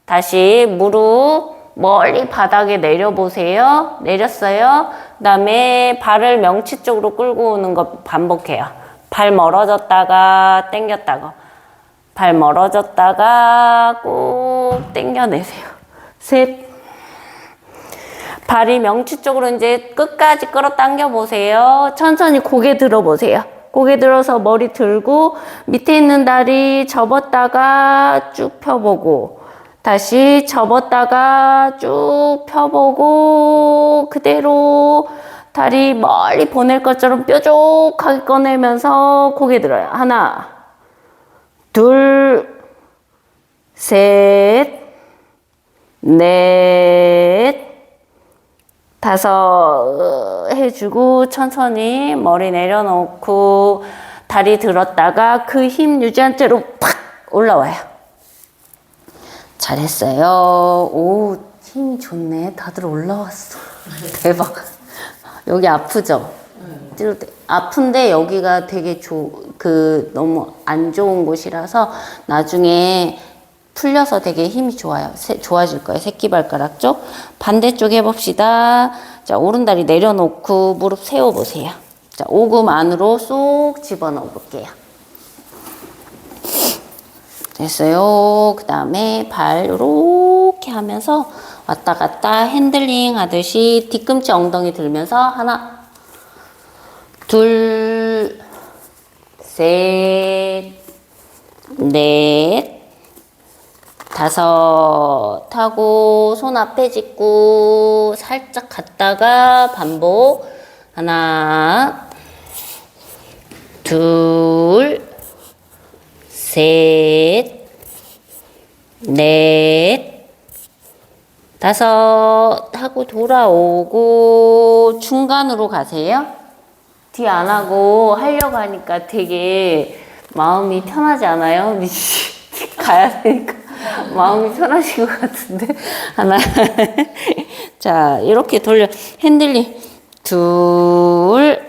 다시 무릎 멀리 바닥에 내려보세요. 내렸어요. 그 다음에 발을 명치 쪽으로 끌고 오는 거 반복해요. 발 멀어졌다가 당겼다가 발 멀어졌다가 꼭 당겨내세요. 셋. 발이 명치 쪽으로 이제 끝까지 끌어당겨 보세요. 천천히 고개 들어보세요. 고개 들어서 머리 들고 밑에 있는 다리 접었다가 쭉 펴보고 다시 접었다가 쭉 펴보고 그대로 다리 멀리 보낼 것처럼 뾰족하게 꺼내면서 고개 들어요. 하나 둘 셋 넷 다섯 해주고 천천히 머리 내려놓고 다리 들었다가 그 힘 유지한 채로 팍 올라와요. 잘했어요. 오, 힘이 좋네. 다들 올라왔어. 대박. 여기 아프죠? 아픈데 여기가 되게 너무 안 좋은 곳이라서 나중에 풀려서 되게 힘이 좋아요. 좋아질 거예요. 새끼발가락 쪽. 반대쪽 해봅시다. 자, 오른다리 내려놓고 무릎 세워보세요. 자, 오금 안으로 쏙 집어넣어 볼게요. 됐어요. 그 다음에 발 이렇게 하면서 왔다 갔다 핸들링 하듯이 뒤꿈치 엉덩이 들면서 하나 둘 셋 넷 다섯 하고 손 앞에 짚고 살짝 갔다가 반복 하나 둘 셋 넷 다섯 하고 돌아오고 중간으로 가세요. 뒤 안 하고 하려고 하니까 되게 마음이 편하지 않아요? 가야 되니까 마음이 편하신 것 같은데. 하나. 자, 이렇게 돌려. 핸들링. 둘.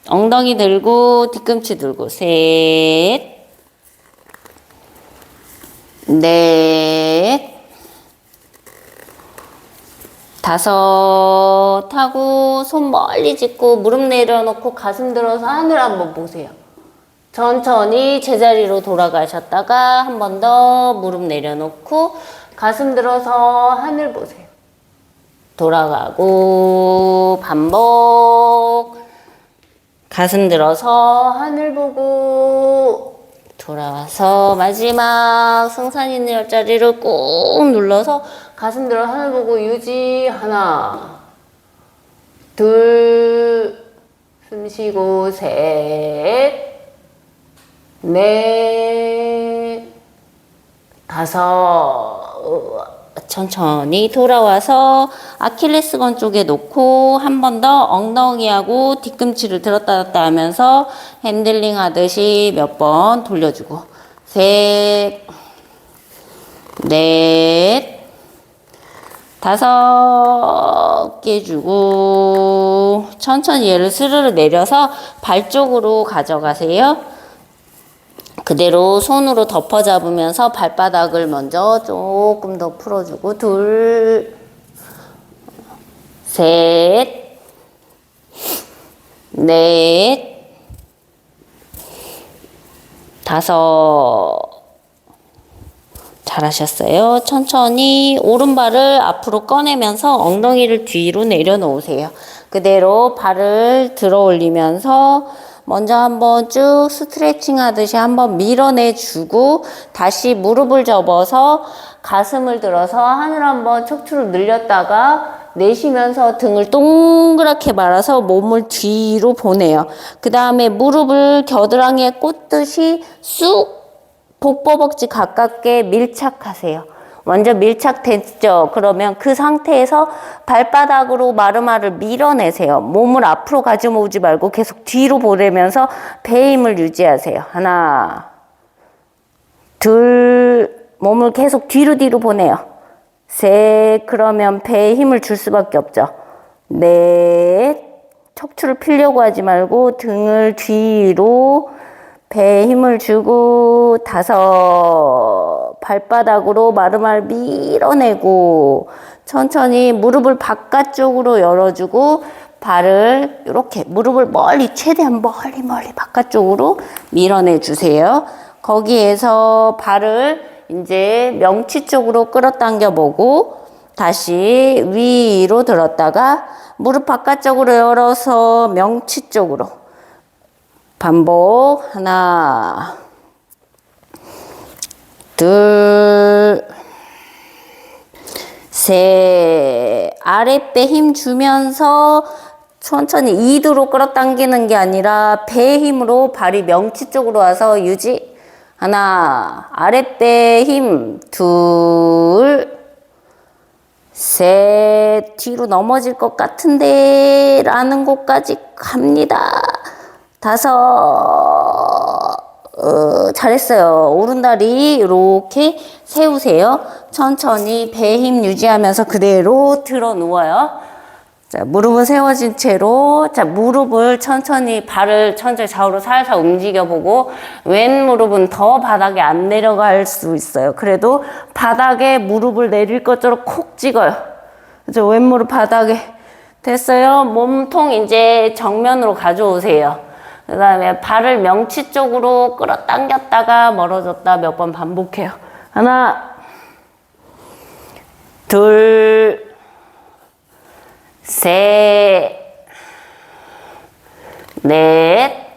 엉덩이 들고 뒤꿈치 들고. 셋. 넷. 다섯 하고 손 멀리 짚고 무릎 내려놓고 가슴 들어서 하늘 한번 보세요. 천천히 제자리로 돌아가셨다가 한 번 더 무릎 내려놓고 가슴 들어서 하늘 보세요. 돌아가고 반복. 가슴 들어서 하늘 보고 돌아와서 마지막 승산 있는 옆자리를 꾹 눌러서 가슴 들어 하늘 보고 유지. 하나 둘 숨 쉬고 셋 넷 다섯. 천천히 돌아와서 아킬레스건 쪽에 놓고 한 번 더 엉덩이하고 뒤꿈치를 들었다 놨다 하면서 핸들링 하듯이 몇 번 돌려주고 셋 넷 다섯 개 주고 천천히 얘를 스르르 내려서 발 쪽으로 가져가세요. 그대로 손으로 덮어 잡으면서 발바닥을 먼저 조금 더 풀어주고 둘, 셋, 넷, 다섯. 잘하셨어요. 천천히 오른발을 앞으로 꺼내면서 엉덩이를 뒤로 내려놓으세요. 그대로 발을 들어 올리면서 먼저 한번 쭉 스트레칭 하듯이 한번 밀어내주고 다시 무릎을 접어서 가슴을 들어서 하늘 한번 척추를 늘렸다가 내쉬면서 등을 동그랗게 말아서 몸을 뒤로 보내요. 그 다음에 무릎을 겨드랑이에 꽂듯이 쑥 복버벅지 가깝게 밀착하세요. 완전 밀착됐죠? 그러면 그 상태에서 발바닥으로 마르마를 밀어내세요. 몸을 앞으로 가져오지 말고 계속 뒤로 보내면서 배의 힘을 유지하세요. 하나, 둘, 몸을 계속 뒤로 보내요. 셋, 그러면 배에 힘을 줄 수밖에 없죠. 넷, 척추를 피려고 하지 말고 등을 뒤로 배에 힘을 주고 다섯, 발바닥으로 마르마를 밀어내고 천천히 무릎을 바깥쪽으로 열어주고 발을 이렇게 무릎을 멀리 최대한 멀리 바깥쪽으로 밀어내 주세요. 거기에서 발을 이제 명치 쪽으로 끌어당겨 보고 다시 위로 들었다가 무릎 바깥쪽으로 열어서 명치 쪽으로 반복. 하나, 둘, 셋. 아랫배 힘 주면서 천천히 이두로 끌어당기는 게 아니라 배의 힘으로 발이 명치 쪽으로 와서 유지. 하나, 아랫배 힘. 둘, 셋. 뒤로 넘어질 것 같은데 라는 곳까지 갑니다. 다섯. 잘했어요. 오른다리 이렇게 세우세요. 천천히 배 힘 유지하면서 그대로 들어 누워요. 자, 무릎은 세워진 채로, 자, 무릎을 천천히, 발을 천천히 좌우로 살살 움직여 보고, 왼 무릎은 더 바닥에 안 내려갈 수 있어요. 그래도 바닥에 무릎을 내릴 것처럼 콕 찍어요. 그죠? 왼 무릎 바닥에. 됐어요? 몸통 이제 정면으로 가져오세요. 그 다음에 발을 명치 쪽으로 끌어당겼다가 멀어졌다 몇 번 반복해요. 하나, 둘, 셋, 넷,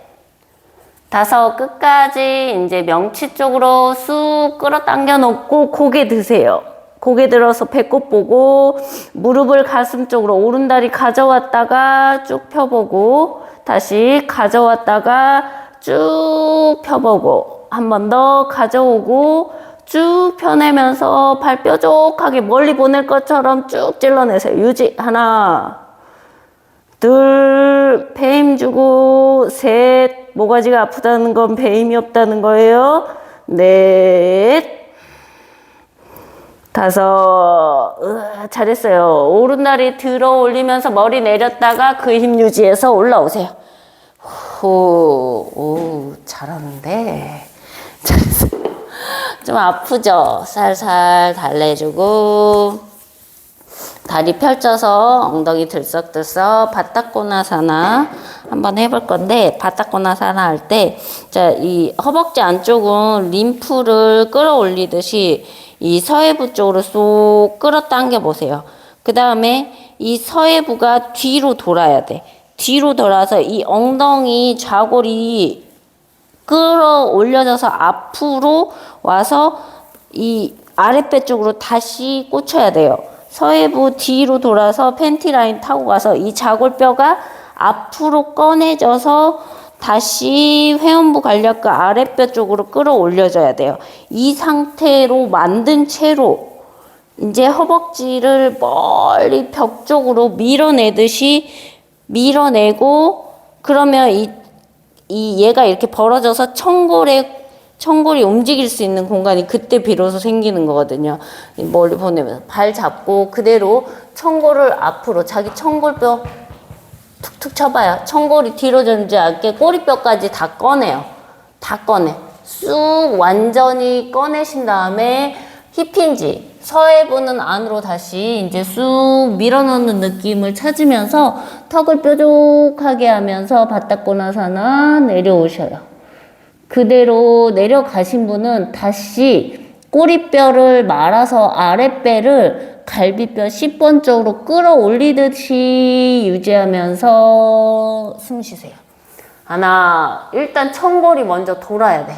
다섯. 끝까지 이제 명치 쪽으로 쑥 끌어당겨 놓고 고개 드세요. 고개 들어서 배꼽 보고 무릎을 가슴 쪽으로 오른다리 가져왔다가 쭉 펴보고 다시 가져왔다가 쭉 펴보고 한 번 더 가져오고 쭉 펴내면서 발 뾰족하게 멀리 보낼 것처럼 쭉 찔러내세요. 유지. 하나, 둘, 배 힘주고 셋, 모가지가 아프다는 건 배 힘이 없다는 거예요. 넷, 다섯, 잘했어요. 오른다리 들어 올리면서 머리 내렸다가 그 힘 유지해서 올라오세요. 후, 오, 잘하는데. 잘했어요. 좀 아프죠? 살살 달래주고, 다리 펼쳐서 엉덩이 들썩들썩 바닥고나사나 한번 해볼 건데, 바닥고나사나 할 때, 자, 이 허벅지 안쪽은 림프를 끌어올리듯이 이 서해부 쪽으로 쏙 끌어당겨 보세요. 그 다음에 이 서해부가 뒤로 돌아야 돼. 뒤로 돌아서 이 엉덩이 좌골이 끌어올려져서 앞으로 와서 이 아랫배 쪽으로 다시 꽂혀야 돼요. 서해부 뒤로 돌아서 팬티 라인 타고 가서 이 좌골뼈가 앞으로 꺼내져서 다시 회음부 간략근 아랫배 쪽으로 끌어올려져야 돼요. 이 상태로 만든 채로 이제 허벅지를 멀리 벽 쪽으로 밀어내듯이 밀어내고, 그러면 얘가 이렇게 벌어져서 청골이 움직일 수 있는 공간이 그때 비로소 생기는 거거든요. 멀리 보내면서 발 잡고 그대로 청골을 앞으로, 자기 청골뼈 툭툭 쳐봐요. 청골이 뒤로 젖지 않게 꼬리뼈까지 다 꺼내요. 다 꺼내. 쑥 완전히 꺼내신 다음에 힙힌지, 서해부는 안으로 다시 이제 쑥 밀어넣는 느낌을 찾으면서 턱을 뾰족하게 하면서 바닥고나사나 내려오셔요. 그대로 내려가신 분은 다시 꼬리뼈를 말아서 아랫배를 갈비뼈 10번 쪽으로 끌어올리듯이 유지하면서 숨 쉬세요. 하나, 일단 청골이 먼저 돌아야 돼.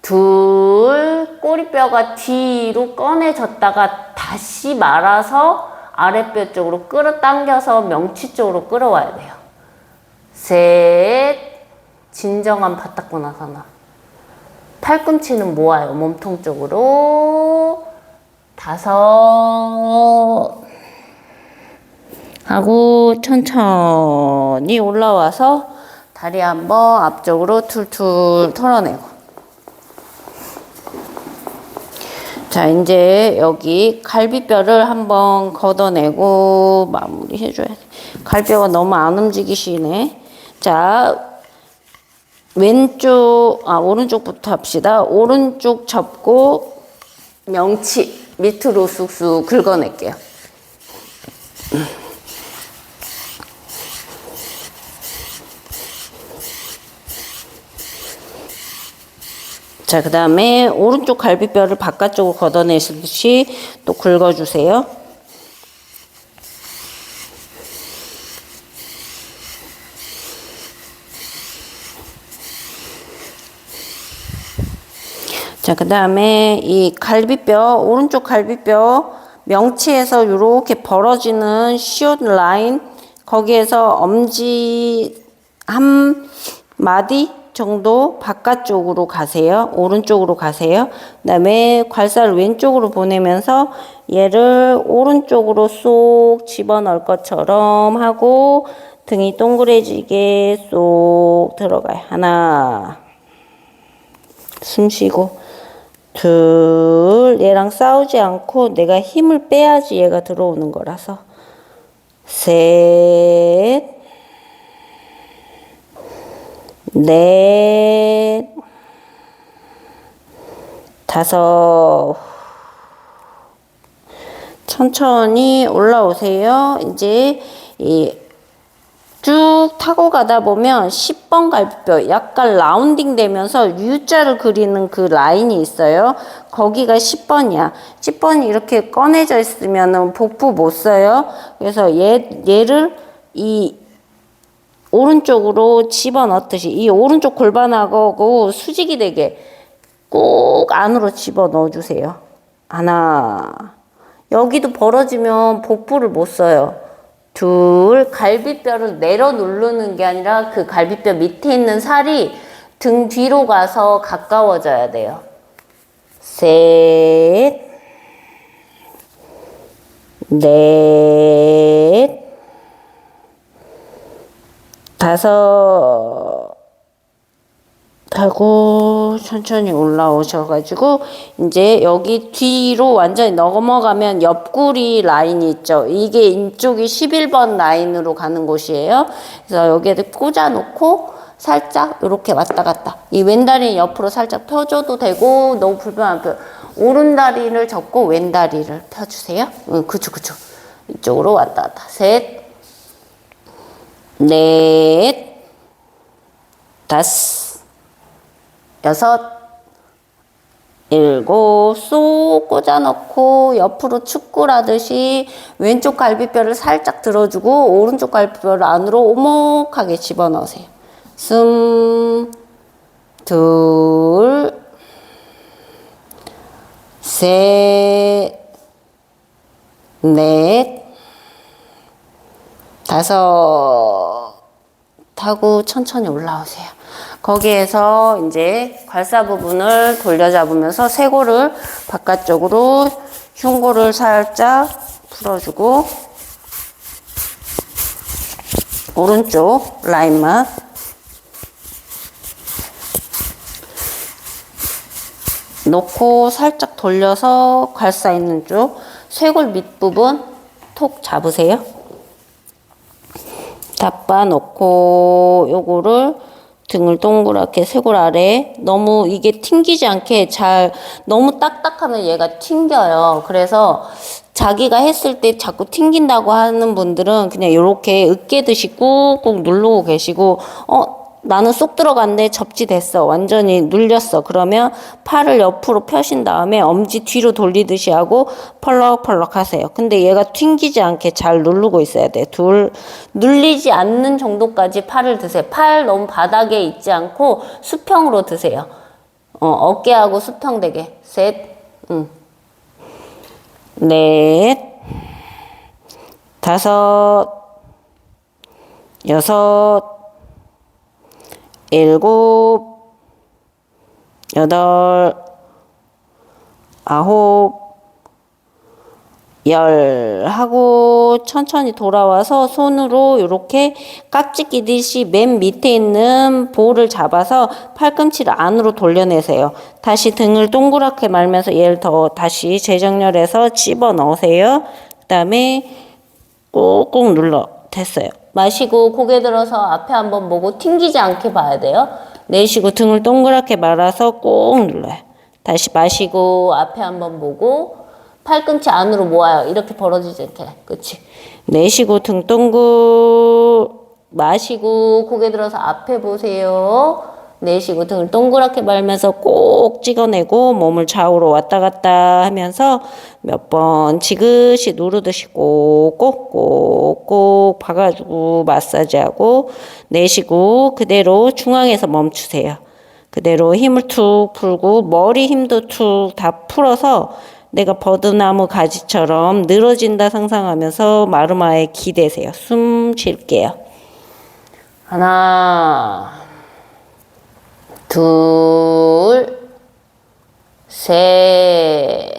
둘, 꼬리뼈가 뒤로 꺼내졌다가 다시 말아서 아랫배 쪽으로 끌어당겨서 명치 쪽으로 끌어와야 돼요. 셋, 진정한 바닥고나사나. 팔꿈치는 모아요. 몸통 쪽으로. 다섯, 하고 천천히 올라와서 다리 한번 앞쪽으로 툴툴 털어내고. 자, 이제 여기 갈비뼈를 한번 걷어내고 마무리 해줘야 돼. 갈비뼈가 너무 안 움직이시네. 자, 오른쪽부터 합시다. 오른쪽 접고 명치 밑으로 쑥쑥 긁어낼게요. 자, 그 다음에 오른쪽 갈비뼈를 바깥쪽으로 걷어내시듯이 또 긁어주세요. 자, 그 다음에 이 갈비뼈, 오른쪽 갈비뼈 명치에서 이렇게 벌어지는 숏 라인, 거기에서 엄지 한 마디 정도 바깥쪽으로 가세요. 오른쪽으로 가세요. 그 다음에 괄사를 왼쪽으로 보내면서 얘를 오른쪽으로 쏙 집어넣을 것처럼 하고 등이 동그래지게 쏙 들어가요. 하나, 숨 쉬고. 둘, 얘랑 싸우지 않고 내가 힘을 빼야지 얘가 들어오는 거라서. 셋, 넷, 다섯. 천천히 올라오세요. 이제 쭉 타고 가다 보면 10번 갈비뼈 약간 라운딩 되면서 U자를 그리는 그 라인이 있어요. 거기가 10번이야. 10번이 이렇게 꺼내져 있으면 복부 못 써요. 그래서 얘를 이 오른쪽으로 집어넣듯이 이 오른쪽 골반하고 수직이 되게 꼭 안으로 집어넣어 주세요. 하나. 여기도 벌어지면 복부를 못 써요. 둘, 갈비뼈를 내려 누르는 게 아니라 그 갈비뼈 밑에 있는 살이 등 뒤로 가서 가까워져야 돼요. 셋, 넷, 다섯, 하고 천천히 올라오셔가지고 이제 여기 뒤로 완전히 넘어가면 옆구리 라인이 있죠. 이게 이쪽이 11번 라인으로 가는 곳이에요. 그래서 여기에 꽂아 놓고 살짝 이렇게 왔다 갔다. 이 왼다리 옆으로 살짝 펴줘도 되고 너무 불편하면 오른다리를 접고 왼다리를 펴주세요. 그쵸. 이쪽으로 왔다 갔다. 셋, 넷, 다섯, 여섯, 일곱, 쏙 꽂아 넣고 옆으로 축구라듯이 왼쪽 갈비뼈를 살짝 들어주고 오른쪽 갈비뼈를 안으로 오목하게 집어넣으세요. 둘, 셋, 넷, 다섯 하고 천천히 올라오세요. 거기에서 이제 괄사 부분을 돌려잡으면서 쇄골을 바깥쪽으로 흉골을 살짝 풀어주고 오른쪽 라인만 놓고 살짝 돌려서 괄사 있는 쪽 쇄골 밑부분 톡 잡으세요. 잡아 놓고 요거를 등을 동그랗게 쇄골 아래 너무 이게 튕기지 않게 잘 너무 딱딱하면 얘가 튕겨요. 그래서 자기가 했을 때 자꾸 튕긴다고 하는 분들은 그냥 이렇게 으깨듯이 꾹꾹 누르고 계시고 나는 쏙 들어갔는데 접지됐어. 완전히 눌렸어. 그러면 팔을 옆으로 펴신 다음에 엄지 뒤로 돌리듯이 하고 펄럭펄럭 하세요. 근데 얘가 튕기지 않게 잘 누르고 있어야 돼. 눌리지 않는 정도까지 팔을 드세요. 팔 너무 바닥에 있지 않고 수평으로 드세요. 어깨하고 수평되게. 셋, 넷, 다섯, 여섯, 일곱, 여덟, 아홉, 열 하고 천천히 돌아와서 손으로 이렇게 깍지 끼듯이 맨 밑에 있는 볼을 잡아서 팔꿈치를 안으로 돌려내세요. 다시 등을 동그랗게 말면서 얘를 더 다시 재정렬해서 집어 넣으세요. 그 다음에 꾹꾹 눌러. 됐어요. 마시고 고개 들어서 앞에 한번 보고 튕기지 않게 봐야 돼요. 내쉬고 등을 동그랗게 말아서 꾹 눌러요. 다시 마시고 앞에 한번 보고 팔꿈치 안으로 모아요. 이렇게 벌어지지 않게. 그치? 내쉬고 등 동글 마시고 고개 들어서 앞에 보세요. 내쉬고 등을 동그랗게 말면서 꼭 찍어내고 몸을 좌우로 왔다 갔다 하면서 몇 번 지그시 누르듯이 꼭꼭꼭꼭 박아주고 마사지하고 내쉬고 그대로 중앙에서 멈추세요. 그대로 힘을 툭 풀고 머리 힘도 툭 다 풀어서 내가 버드나무 가지처럼 늘어진다 상상하면서 마루마에 기대세요. 숨 쉴게요. 하나, 둘, 셋,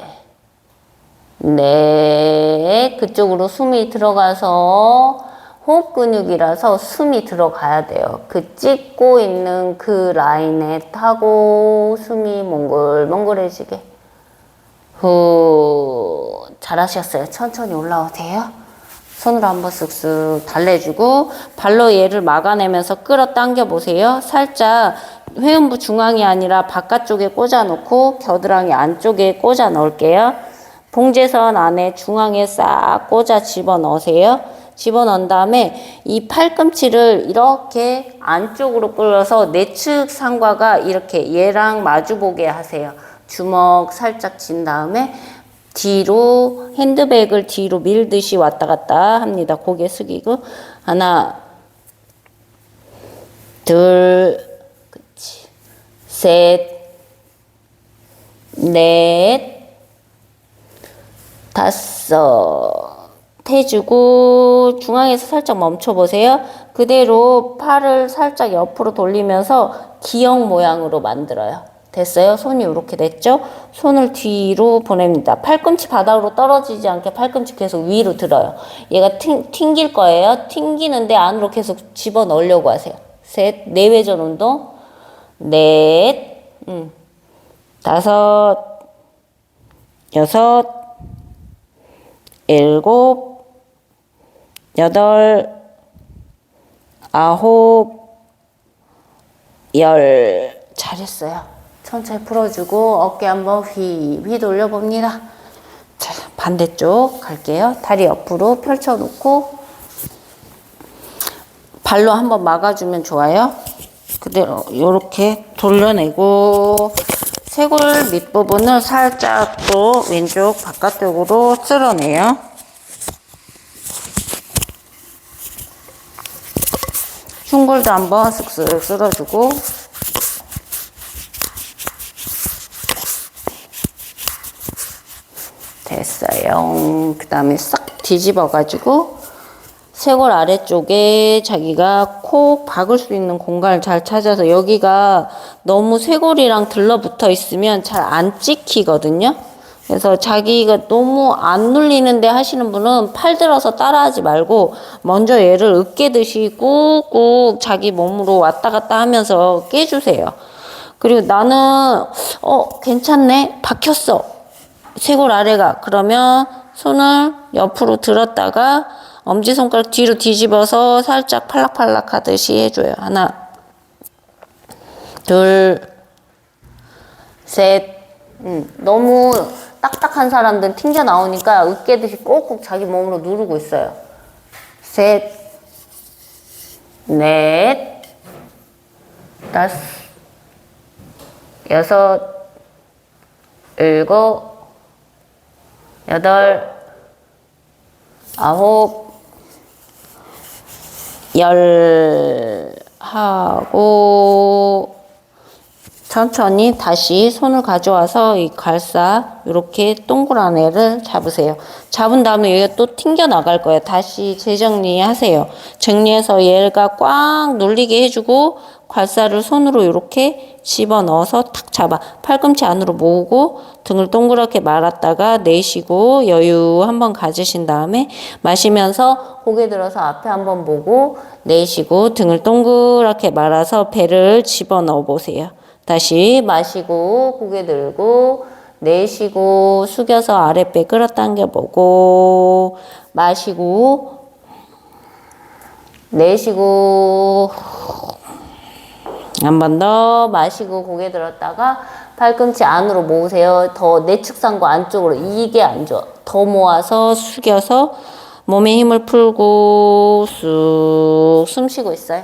넷. 그쪽으로 숨이 들어가서 호흡 근육이라서 숨이 들어가야 돼요. 그 찍고 있는 그 라인에 타고 숨이 몽글몽글해지게. 후. 잘하셨어요. 천천히 올라오세요. 손으로 한번 쓱쓱 달래주고 발로 얘를 막아내면서 끌어당겨 보세요. 살짝 회음부 중앙이 아니라 바깥쪽에 꽂아 놓고 겨드랑이 안쪽에 꽂아 넣을게요. 봉제선 안에 중앙에 싹 꽂아 집어 넣으세요. 집어 넣은 다음에 이 팔꿈치를 이렇게 안쪽으로 끌어서 내측 상과가 이렇게 얘랑 마주보게 하세요. 주먹 살짝 진 다음에 뒤로 핸드백을 뒤로 밀듯이 왔다 갔다 합니다. 고개 숙이고 하나, 둘, 그치, 셋, 넷, 다섯. 해주고 중앙에서 살짝 멈춰보세요. 그대로 팔을 살짝 옆으로 돌리면서 기역 모양으로 만들어요. 됐어요? 손이 이렇게 됐죠? 손을 뒤로 보냅니다. 팔꿈치 바닥으로 떨어지지 않게 팔꿈치 계속 위로 들어요. 얘가 튕길 거예요. 튕기는데 안으로 계속 집어넣으려고 하세요. 셋, 내외전 운동. 넷, 다섯, 여섯, 일곱, 여덟, 아홉, 열. 잘했어요. 천천히 풀어주고 어깨 한번 휘 돌려봅니다. 자, 반대쪽 갈게요. 다리 옆으로 펼쳐놓고 발로 한번 막아주면 좋아요. 그대로 이렇게 돌려내고 쇄골 밑부분을 살짝 또 왼쪽 바깥쪽으로 쓸어내요. 흉골도 한번 쓱쓱 쓸어주고 됐어요. 그 다음에 싹 뒤집어 가지고 쇄골 아래쪽에 자기가 콕 박을 수 있는 공간을 잘 찾아서 여기가 너무 쇄골이랑 들러붙어 있으면 잘 안 찍히거든요. 그래서 자기가 너무 안 눌리는데 하시는 분은 팔 들어서 따라하지 말고 먼저 얘를 으깨듯이 꾹꾹 자기 몸으로 왔다 갔다 하면서 깨주세요. 그리고 나는 괜찮네, 박혔어, 쇄골 아래가. 그러면 손을 옆으로 들었다가 엄지손가락 뒤로 뒤집어서 살짝 팔락팔락 하듯이 해줘요. 하나, 둘, 셋. 너무 딱딱한 사람들은 튕겨 나오니까 으깨듯이 꼭꼭 자기 몸으로 누르고 있어요. 셋, 넷, 다섯, 여섯, 일곱, 여덟, 아홉, 열 하고 천천히 다시 손을 가져와서 이 갈사 이렇게 동그란 애를 잡으세요. 잡은 다음에 얘가 또 튕겨 나갈 거예요. 다시 재정리하세요. 정리해서 얘가 꽉 눌리게 해주고 갈사를 손으로 이렇게 집어넣어서 탁 잡아 팔꿈치 안으로 모으고 등을 동그랗게 말았다가 내쉬고 여유 한번 가지신 다음에 마시면서 고개 들어서 앞에 한번 보고 내쉬고 등을 동그랗게 말아서 배를 집어넣어 보세요. 다시 마시고 고개 들고 내쉬고 숙여서 아랫배 끌어당겨 보고 마시고 내쉬고 한 번 더 마시고 고개 들었다가 팔꿈치 안으로 모으세요. 더 내측상과 안쪽으로. 이게 안 좋아. 더 모아서 숙여서 몸에 힘을 풀고 쑥 숨 쉬고 있어요.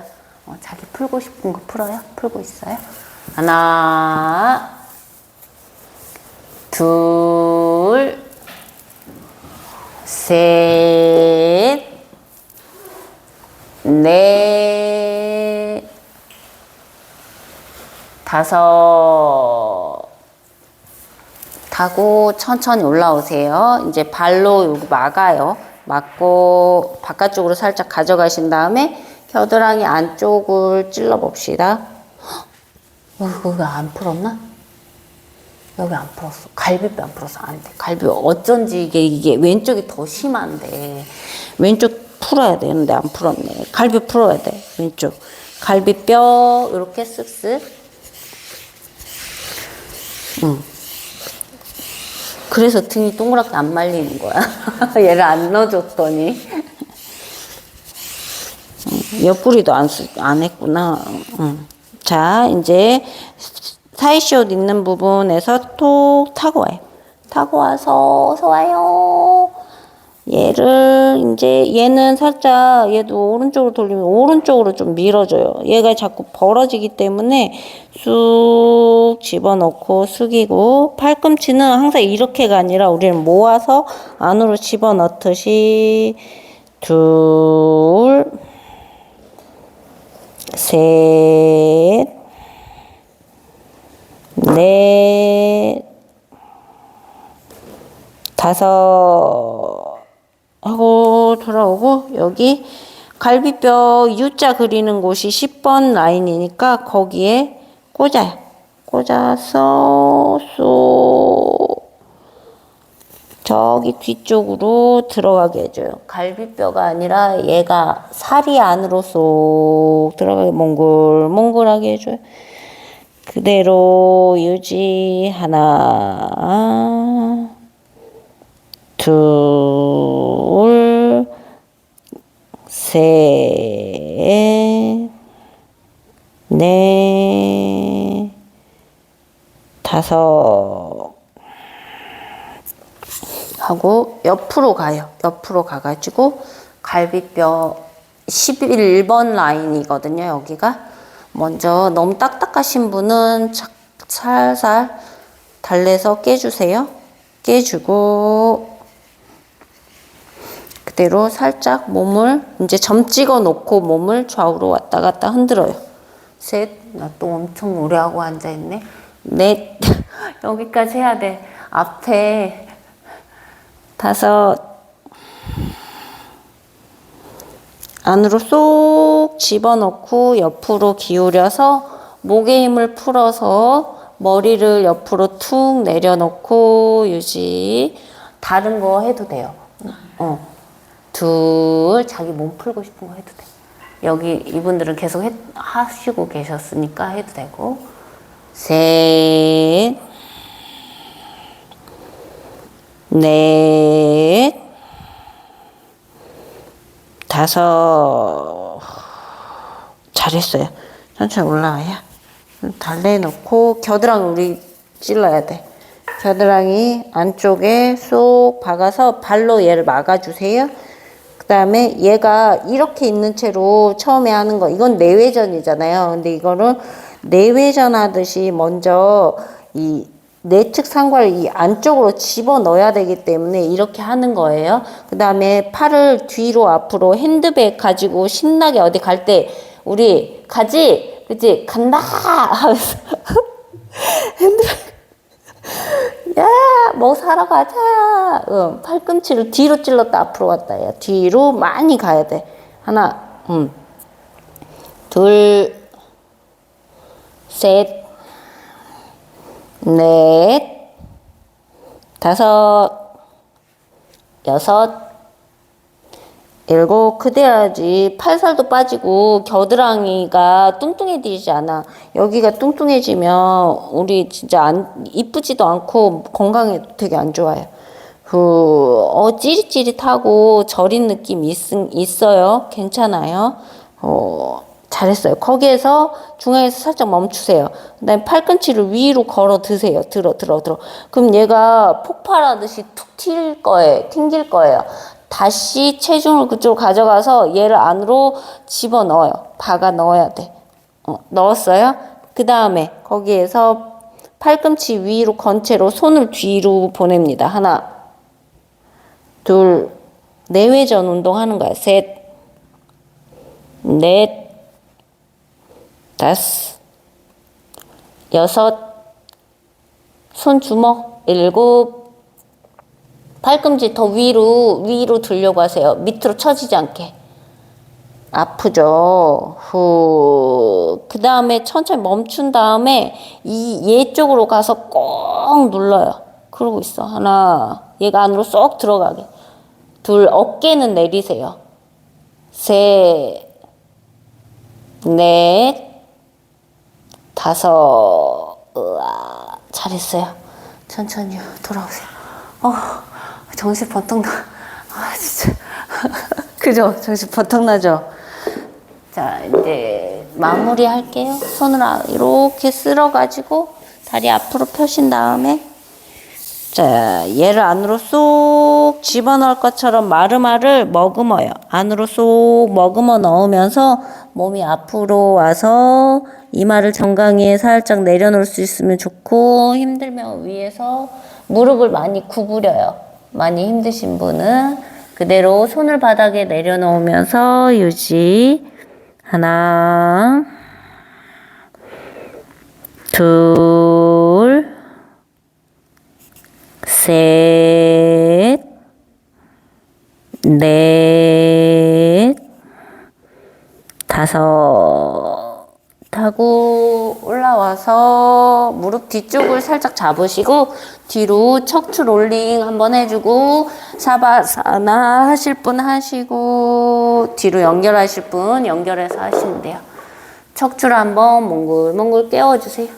자기 풀고 싶은 거 풀어요? 풀고 있어요? 하나, 둘, 셋, 넷, 다섯. 하고 천천히 올라오세요. 이제 발로 여기 막아요. 막고 바깥쪽으로 살짝 가져가신 다음에 겨드랑이 안쪽을 찔러 봅시다. 여기 안 풀었나? 여기 안 풀었어. 갈비뼈 안 풀었어. 안 돼. 갈비뼈 어쩐지 이게 왼쪽이 더 심한데 왼쪽 풀어야 되는데 안 풀었네. 갈비 풀어야 돼. 왼쪽 갈비뼈 이렇게 쓱쓱. 그래서 등이 동그랗게 안 말리는 거야. 얘를 안 넣어줬더니. 옆구리도 안 했구나. 자, 이제 사이시옷 있는 부분에서 톡 타고 와요. 타고 와서 어서 와요. 얘를 이제 얘는 살짝 얘도 오른쪽으로 돌리면 오른쪽으로 좀 밀어줘요. 얘가 자꾸 벌어지기 때문에 쑥 집어넣고 숙이고 팔꿈치는 항상 이렇게가 아니라 우리는 모아서 안으로 집어넣듯이 둘, 셋, 넷, 다섯 하고 돌아오고 여기 갈비뼈 U자 그리는 곳이 10번 라인이니까 거기에 꽂아요. 꽂아서 쏙 저기 뒤쪽으로 들어가게 해줘요. 갈비뼈가 아니라 얘가 살이 안으로 쏙 들어가게 몽글몽글하게 해줘요. 그대로 유지. 하나, 둘, 셋, 넷, 다섯. 하고 옆으로 가요. 옆으로 가가지고 갈비뼈 11번 라인이거든요. 여기가. 먼저 너무 딱딱하신 분은 살살 달래서 깨주세요. 깨주고 그대로 살짝 몸을 이제 점 찍어 놓고 몸을 좌우로 왔다 갔다 흔들어요. 셋. 나 또 엄청 오래 하고 앉아있네. 넷. 여기까지 해야 돼. 앞에 다섯. 안으로 쏙 집어넣고 옆으로 기울여서 목에 힘을 풀어서 머리를 옆으로 툭 내려놓고 유지. 다른 거 해도 돼요. 둘. 자기 몸 풀고 싶은 거 해도 돼. 여기 이분들은 계속 하시고 계셨으니까 해도 되고. 셋, 넷, 다섯. 잘했어요. 천천히 올라와요. 달래놓고 겨드랑이 우리 찔러야 돼. 겨드랑이 안쪽에 쏙 박아서 발로 얘를 막아주세요. 그 다음에 얘가 이렇게 있는 채로 처음에 하는 거, 이건 내외전이잖아요. 근데 이거를 내외전 하듯이 먼저 이 내측 상과를 이 안쪽으로 집어 넣어야 되기 때문에 이렇게 하는 거예요. 그 다음에 팔을 뒤로 앞으로 핸드백 가지고 신나게 어디 갈 때 우리 가지? 그치? 간다! 하면서 핸드백 야, 뭐 사러 가자. 팔꿈치를 뒤로 찔렀다 앞으로 갔다. 야, 뒤로 많이 가야 돼. 하나, 둘, 셋, 넷, 다섯, 여섯, 일곱. 그대야지 팔살도 빠지고 겨드랑이가 뚱뚱해지지 않아. 여기가 뚱뚱해지면 우리 진짜 이쁘지도 않고 건강에 되게 안 좋아요. 찌릿찌릿하고 저린 느낌 있어요. 괜찮아요. 잘했어요. 거기에서 중앙에서 살짝 멈추세요. 그다음에 팔꿈치를 위로 걸어 드세요. 들어. 그럼 얘가 폭발하듯이 툭 튕길 거예요. 다시 체중을 그쪽으로 가져가서 얘를 안으로 집어 넣어요. 박아 넣어야 돼. 넣었어요? 그 다음에 거기에서 팔꿈치 위로 건 채로 손을 뒤로 보냅니다. 하나, 둘, 내외전 운동하는 거야. 셋, 넷, 다섯, 여섯, 손 주먹, 일곱. 팔꿈치 더 위로 들려고 하세요. 밑으로 처지지 않게. 아프죠? 그 다음에 천천히 멈춘 다음에 얘 쪽으로 가서 꼭 눌러요. 그러고 있어. 하나. 얘가 안으로 쏙 들어가게. 둘. 어깨는 내리세요. 셋, 넷, 다섯. 으아, 잘했어요. 천천히요. 돌아오세요. 정신 번쩍 나. 진짜. 그죠? 정신 번쩍 나죠? 자, 이제 마무리 할게요. 손을 이렇게 쓸어가지고 다리 앞으로 펴신 다음에 자, 얘를 안으로 쏙 집어넣을 것처럼 마르마를 머금어요. 안으로 쏙 머금어 넣으면서 몸이 앞으로 와서 이마를 정강이에 살짝 내려놓을 수 있으면 좋고, 힘들면 위에서 무릎을 많이 구부려요. 많이 힘드신 분은 그대로 손을 바닥에 내려놓으면서 유지. 하나, 둘, 셋, 넷, 다섯. 하고 올라와서 무릎 뒤쪽을 살짝 잡으시고 뒤로 척추 롤링 한번 해주고, 샤바사나 하실 분 하시고 뒤로 연결하실 분 연결해서 하시면 돼요. 척추를 한번 몽글몽글 깨워주세요.